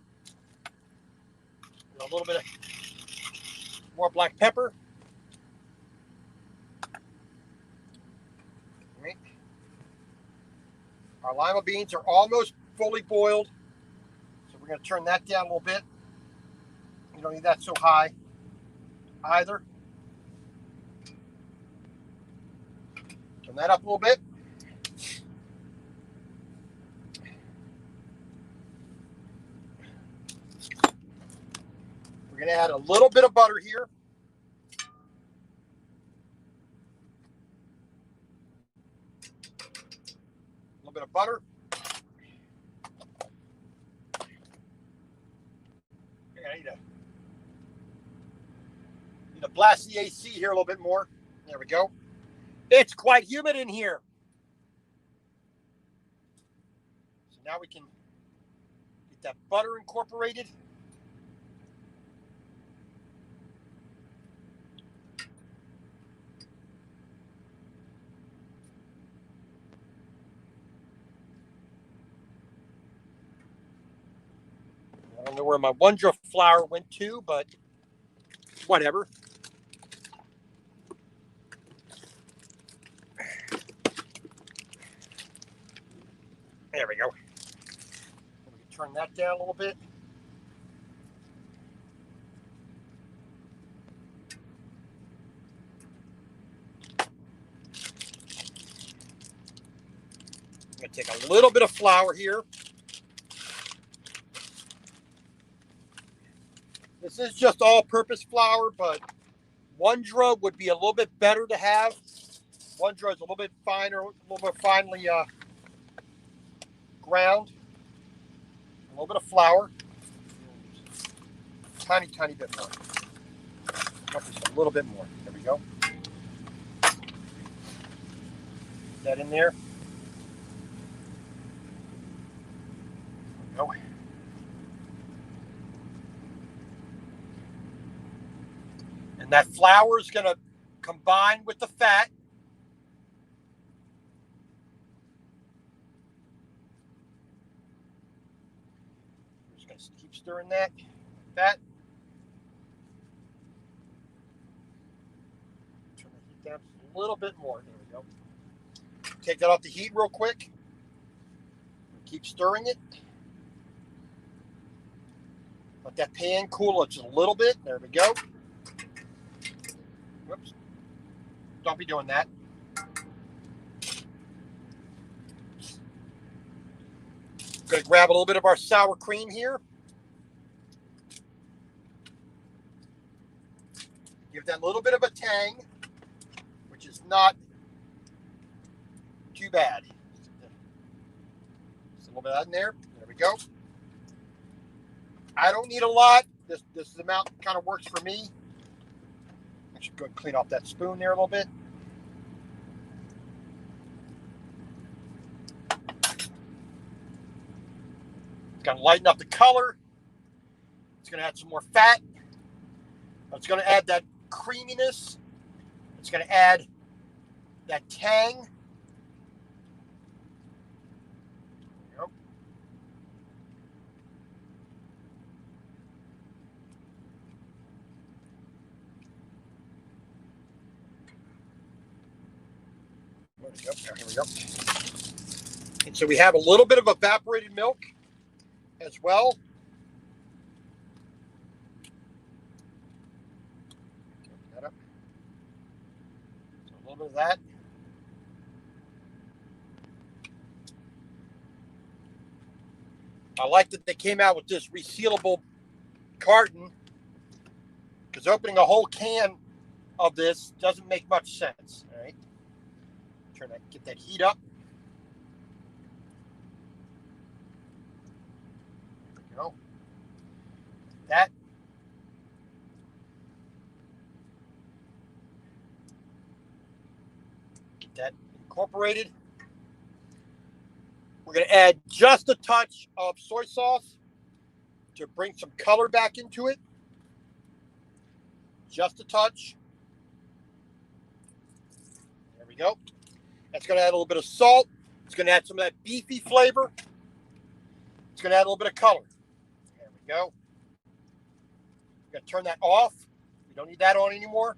Speaker 1: A little bit of more black pepper. Right. Our lima beans are almost fully boiled, so we're going to turn that down a little bit. You don't need that so high either. Turn that up a little bit. We're going to add a little bit of butter here. A little bit of butter. I need to blast the AC here a little bit more. There we go. It's quite humid in here. So now we can get that butter incorporated. I don't know where my Wondra flour went to, but whatever. There we go. We can turn that down a little bit. I'm going to take a little bit of flour here. This is just all-purpose flour, but Wondra would be a little bit better to have. Wondra is a little bit finer, a little more finely ground. A little bit of flour. Tiny, tiny bit more. Just a little bit more. There we go. Put that in there. There we go. And that flour is going to combine with the fat. I'm just going to keep stirring that. Turn the heat down just a little bit more. There we go. Take that off the heat real quick. Keep stirring it. Let that pan cool just a little bit. There we go. Whoops. Don't be doing that. Going to grab a little bit of our sour cream here. Give that a little bit of a tang, which is not too bad. Just a little bit in there. There we go. I don't need a lot. This amount kind of works for me. I should go and clean off that spoon there a little bit. It's going to lighten up the color. It's going to add some more fat. It's going to add that creaminess. It's going to add that tang. There we go. Here we go. And so we have a little bit of evaporated milk as well. That up. So a little bit of that. I like that they came out with this resealable carton, because opening a whole can of this doesn't make much sense. All right. Get that heat up. There we go. That. Get that incorporated. We're going to add just a touch of soy sauce to bring some color back into it. Just a touch. There we go. That's going to add a little bit of salt. It's going to add some of that beefy flavor. It's going to add a little bit of color. There we go. We're going to turn that off. We don't need that on anymore.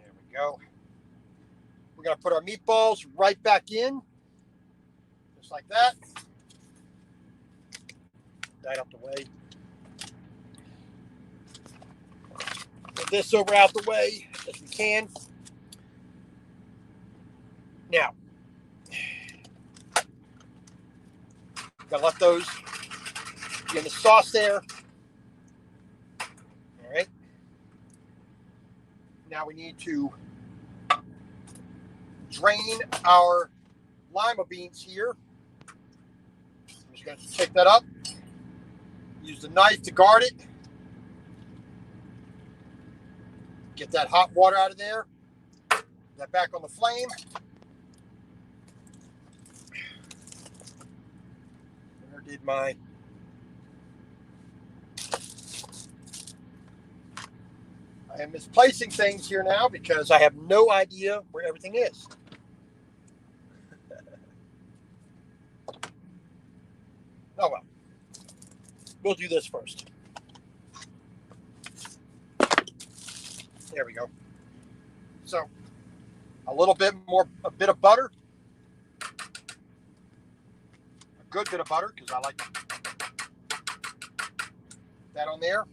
Speaker 1: There we go. We're going to put our meatballs right back in, just like that. That out the way. Get this over out the way as we can. Now, gotta let those get in the sauce there. All right. Now we need to drain our lima beans here. I'm just going to take that up. Use the knife to guard it. Get that hot water out of there. Get that back on the flame. Where did my... I am misplacing things here now because I have no idea where everything is. Oh well. We'll do this first. There we go. So, a little bit more, a bit of butter. A good bit of butter, because I like that on there.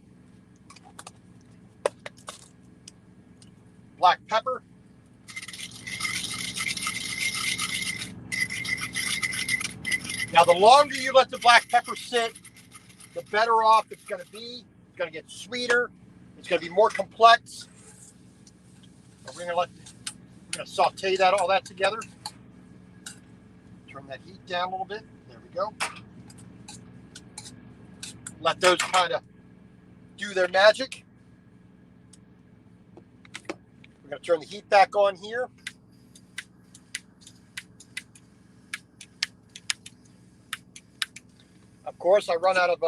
Speaker 1: Black pepper. Now, the longer you let the black pepper sit, the better off it's going to be. It's going to get sweeter. It's going to be more complex. We're going to saute that all that together. Turn that heat down a little bit. There we go. Let those kind of do their magic. We're going to turn the heat back on here. Of course, I run out of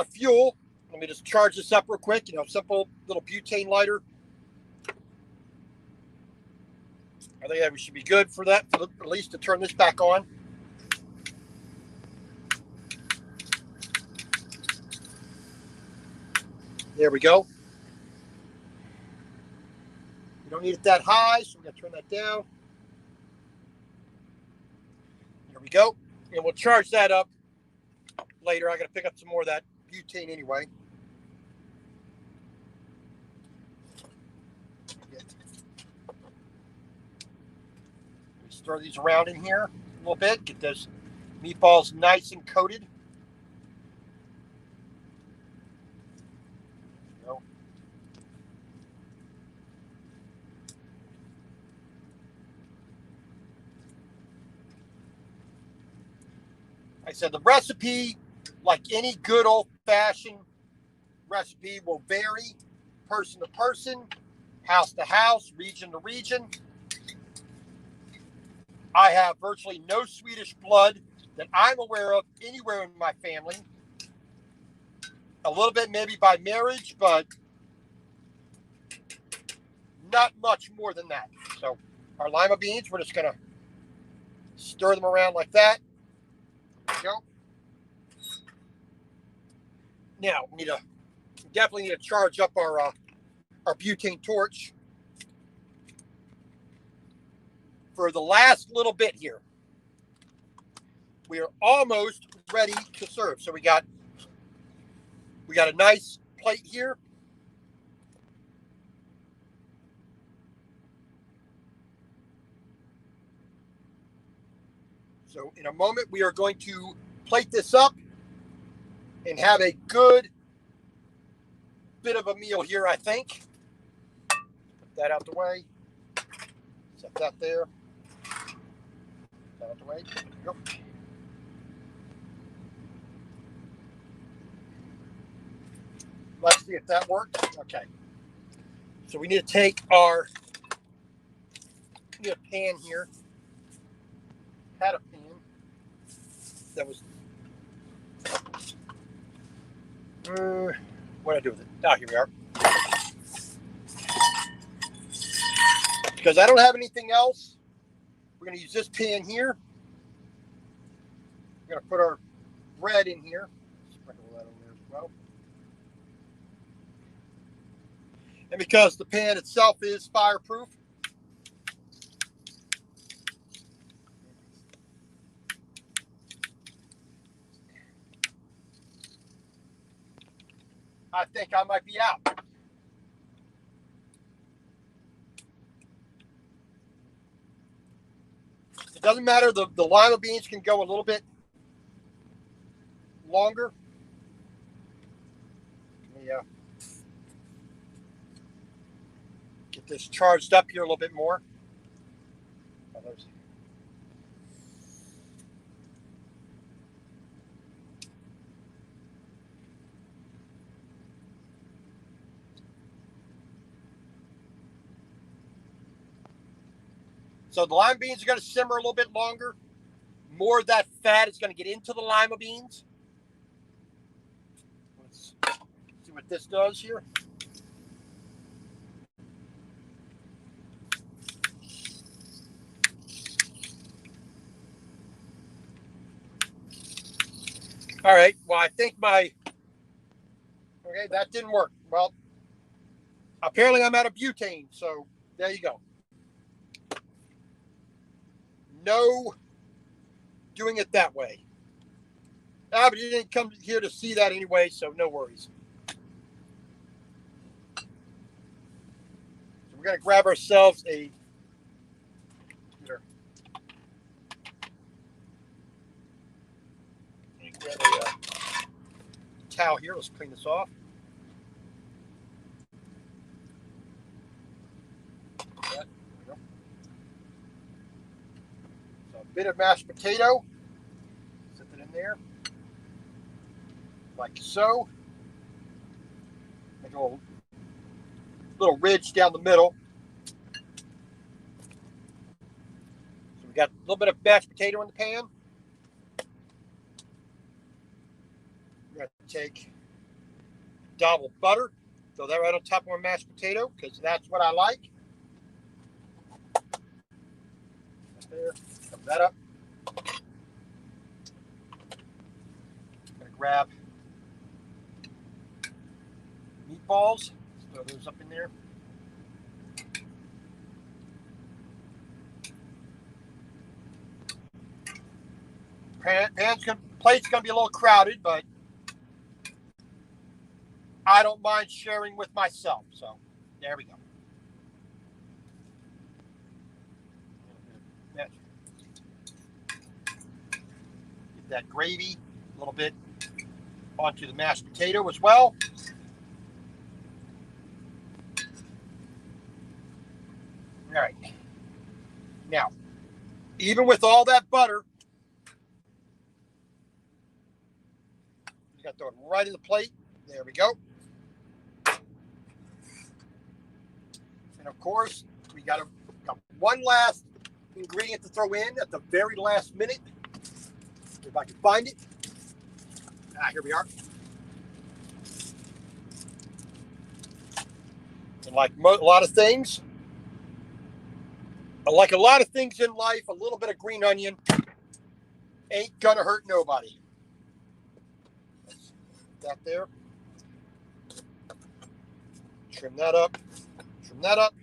Speaker 1: fuel. Let me just charge this up real quick. Simple little butane lighter. I think that we should be good for that, at least to turn this back on. There we go. You don't need it that high, so we're going to turn that down. There we go. And we'll charge that up later. I got to pick up some more of that butane anyway. Stir these around in here a little bit. Get those meatballs nice and coated. There we go. I said the recipe, like any good old-fashioned recipe, will vary person to person, house to house, region to region. I have virtually no Swedish blood that I'm aware of anywhere in my family. A little bit maybe by marriage, but not much more than that. So our lima beans, we're just going to stir them around like that. There we go. Now, we definitely need to charge up our butane torch for the last little bit here. We are almost ready to serve. So we got a nice plate here. So in a moment, we are going to plate this up and have a good bit of a meal here, I think. Put that out the way. Set that there. Put that out the way. There we go. Let's see if that worked. Okay. So we need to take a pan here. Had a pan that was what did I do with it? Ah, here we are. Because I don't have anything else, we're going to use this pan here. We're going to put our bread in here. Sprinkle that on there as well. And because the pan itself is fireproof, I think I might be out. It doesn't matter. The lima beans can go a little bit longer. Yeah. Get this charged up here a little bit more. So the lima beans are going to simmer a little bit longer. More of that fat is going to get into the lima beans. Let's see what this does here. All right. Well, I think okay, that didn't work. Well, apparently I'm out of butane. So there you go. No doing it that way. But you didn't come here to see that anyway, so no worries. So we're going to grab ourselves a towel here. Let's clean this off. So a bit of mashed potato. Set it in there. Like so. Make a little ridge down the middle. So we got a little bit of mashed potato in the pan. We're going to take a dollop of butter. Throw that right on top of my mashed potato because that's what I like. Right there. Cover that up. I'm going to grab meatballs. Throw those up in there. Plate's going to be a little crowded, but I don't mind sharing with myself. So there we go. Get that gravy a little bit onto the mashed potato as well. All right. Now, even with all that butter, you got to throw it right in the plate. There we go. And of course, we got one last ingredient to throw in at the very last minute. If I can find it. Here we are. And like a lot of things in life, a little bit of green onion ain't gonna hurt nobody. Let's put that there. Trim that up. Trim that up.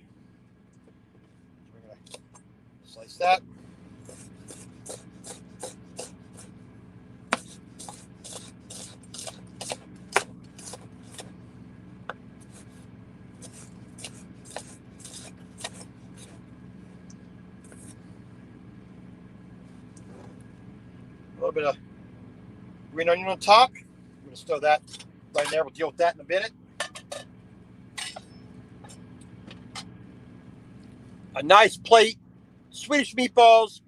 Speaker 1: We're gonna slice that. A little bit of green onion on top. I'm going to stow that right there. We'll deal with that in a minute. A nice plate, Swedish meatballs,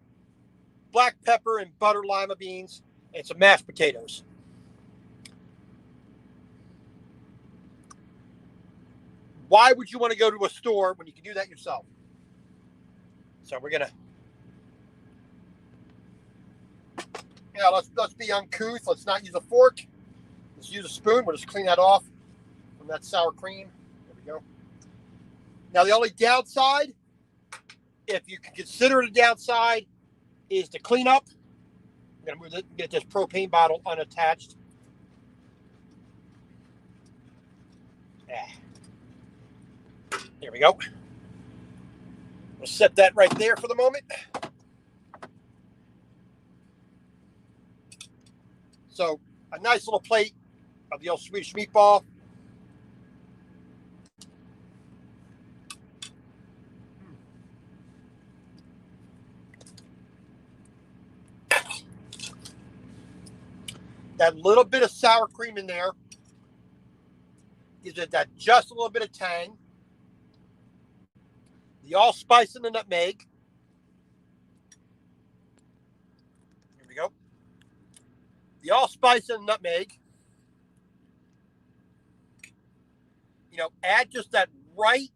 Speaker 1: black pepper and butter lima beans, and some mashed potatoes. Why would you want to go to a store when you can do that yourself? So we're going to let's be uncouth. Let's not use a fork. Let's use a spoon. We'll just clean that off from that sour cream. There we go. Now, the only downside, if you can consider it a downside, is to clean up I'm going to get this propane bottle unattached. There we go. We'll set that right there for the moment. So a nice little plate of the old Swedish meatball. That little bit of sour cream in there gives it that just a little bit of tang. The allspice and the nutmeg. Here we go. The allspice and nutmeg. You know, add just that right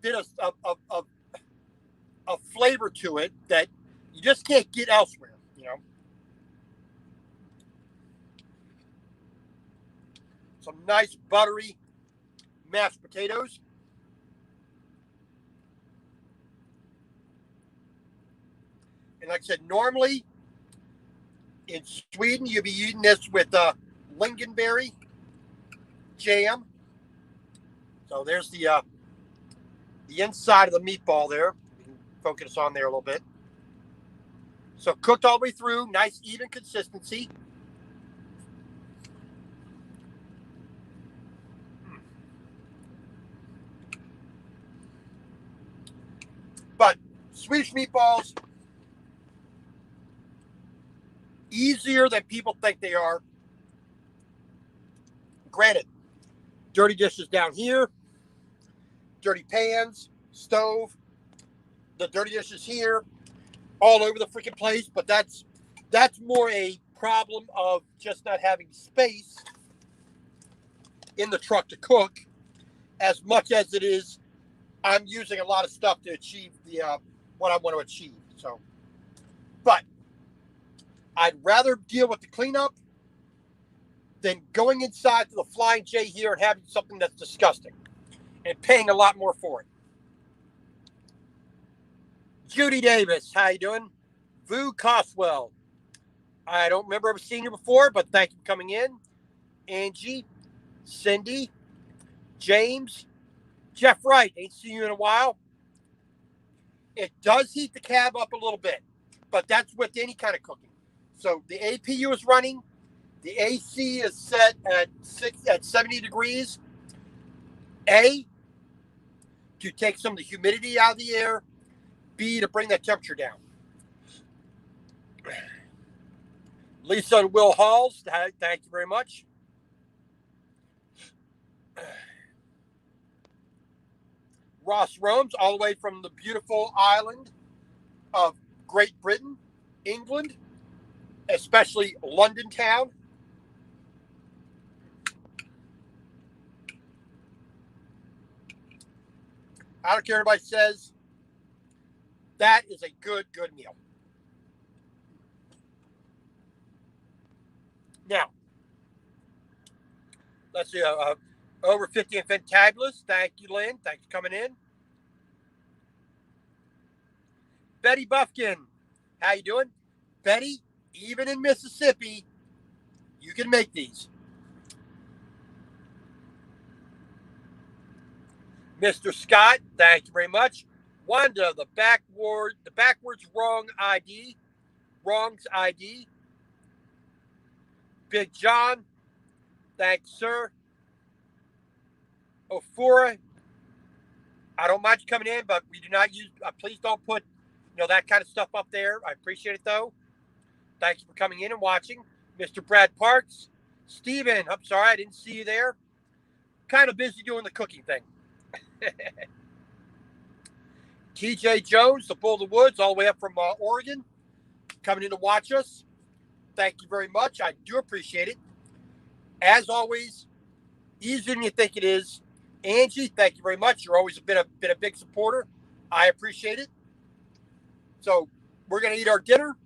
Speaker 1: bit of flavor to it that you just can't get elsewhere, you know. Some nice buttery mashed potatoes. And like I said, normally in Sweden, you'd be eating this with lingonberry jam. So there's the inside of the meatball there. We can focus on there a little bit. So cooked all the way through, nice even consistency. But Swedish meatballs, easier than people think they are. Granted, dirty dishes down here, dirty pans, stove, the dirty dishes here, all over the freaking place. But that's more a problem of just not having space in the truck to cook, as much as it is I'm using a lot of stuff to achieve the what I want to achieve. So, but I'd rather deal with the cleanup than going inside to the Flying J here and having something that's disgusting and paying a lot more for it. Judy Davis, how you doing? Vu Coswell, I don't remember ever seeing you before, but thank you for coming in. Angie, Cindy, James, Jeff Wright, ain't seen you in a while. It does heat the cab up a little bit, but that's with any kind of cooking. So the APU is running. The AC is set at 70 degrees. A, to take some of the humidity out of the air. B, to bring that temperature down. Lisa and Will Halls, thank you very much. Ross Roams, all the way from the beautiful island of Great Britain, England, especially London town. I don't care what anybody says. That is a good meal. Now, let's see. Over 50 and fantabulous. Thank you, Lynn. Thanks for coming in. Betty Buffkin, how you doing? Betty, even in Mississippi, you can make these. Mr. Scott, thank you very much. Wanda, the backwards wrongs ID. Big John, thanks, sir. Ophora, I don't mind you coming in, but we do not use, please don't put, that kind of stuff up there. I appreciate it, though. Thank you for coming in and watching. Mr. Brad Parks, Steven, I'm sorry, I didn't see you there. Kind of busy doing the cooking thing. TJ Jones, the Bull of the Woods, all the way up from Oregon, coming in to watch us. Thank you very much. I do appreciate it. As always, easier than you think it is. Angie, thank you very much. You're always been a big supporter. I appreciate it. So we're going to eat our dinner.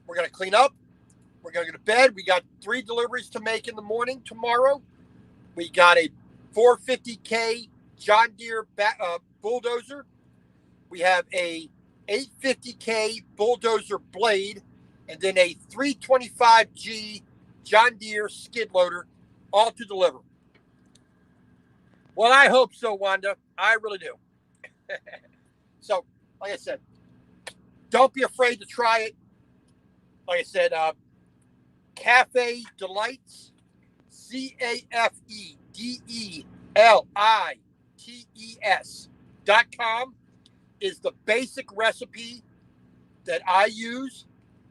Speaker 1: We're going to clean up. We're going to go to bed. We got 3 deliveries to make in the morning tomorrow. We got a 450K John Deere bulldozer. We have a 850K bulldozer blade, and then a 325G John Deere skid loader, all to deliver. Well, I hope so, Wanda. I really do. So, like I said, don't be afraid to try it. Like I said, Cafe Delights, CAFEDELITES.com is the basic recipe that I use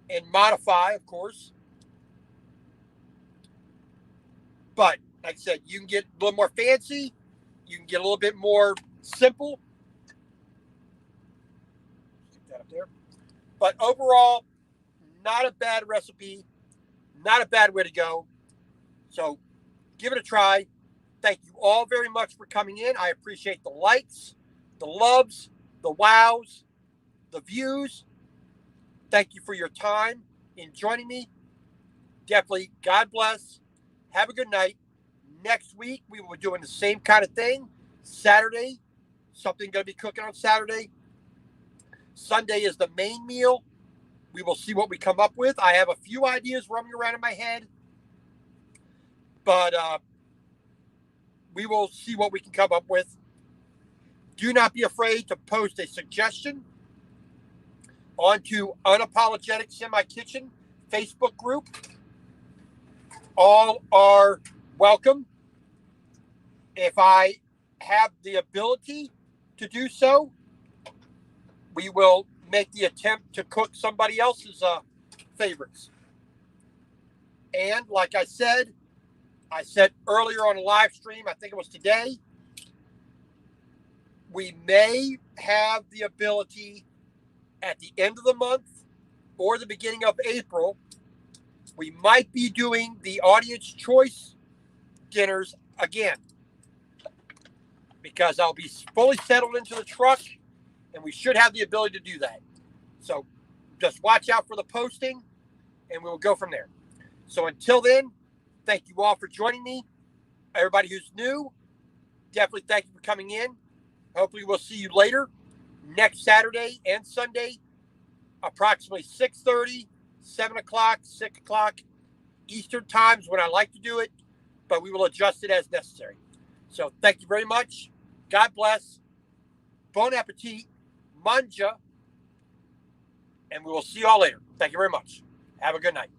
Speaker 1: and modify, of course. But like I said, you can get a little more fancy. You can get a little bit more simple. Stick that up there. But overall, not a bad recipe. Not a bad way to go. So give it a try. Thank you all very much for coming in. I appreciate the likes, the loves, the wows, the views. Thank you for your time in joining me. Definitely, God bless. Have a good night. Next week, we will be doing the same kind of thing. Saturday, something going to be cooking on Saturday. Sunday is the main meal. We will see what we come up with. I have a few ideas roaming around in my head, but we will see what we can come up with. Do not be afraid to post a suggestion onto Unapologetics in My Kitchen Facebook group. All are welcome. If I have the ability to do so, we will make the attempt to cook somebody else's favorites. And like I said earlier on a live stream, I think it was today, we may have the ability at the end of the month or the beginning of April, we might be doing the audience choice dinners again, because I'll be fully settled into the truck and we should have the ability to do that. So just watch out for the posting and we'll go from there. So until then, thank you all for joining me. Everybody who's new, definitely thank you for coming in. Hopefully we'll see you later next Saturday and Sunday, approximately 6:30, 7 o'clock, 6 o'clock Eastern times when I like to do it, but we will adjust it as necessary. So thank you very much. God bless. Bon appetit. Manja. And we will see you all later. Thank you very much. Have a good night.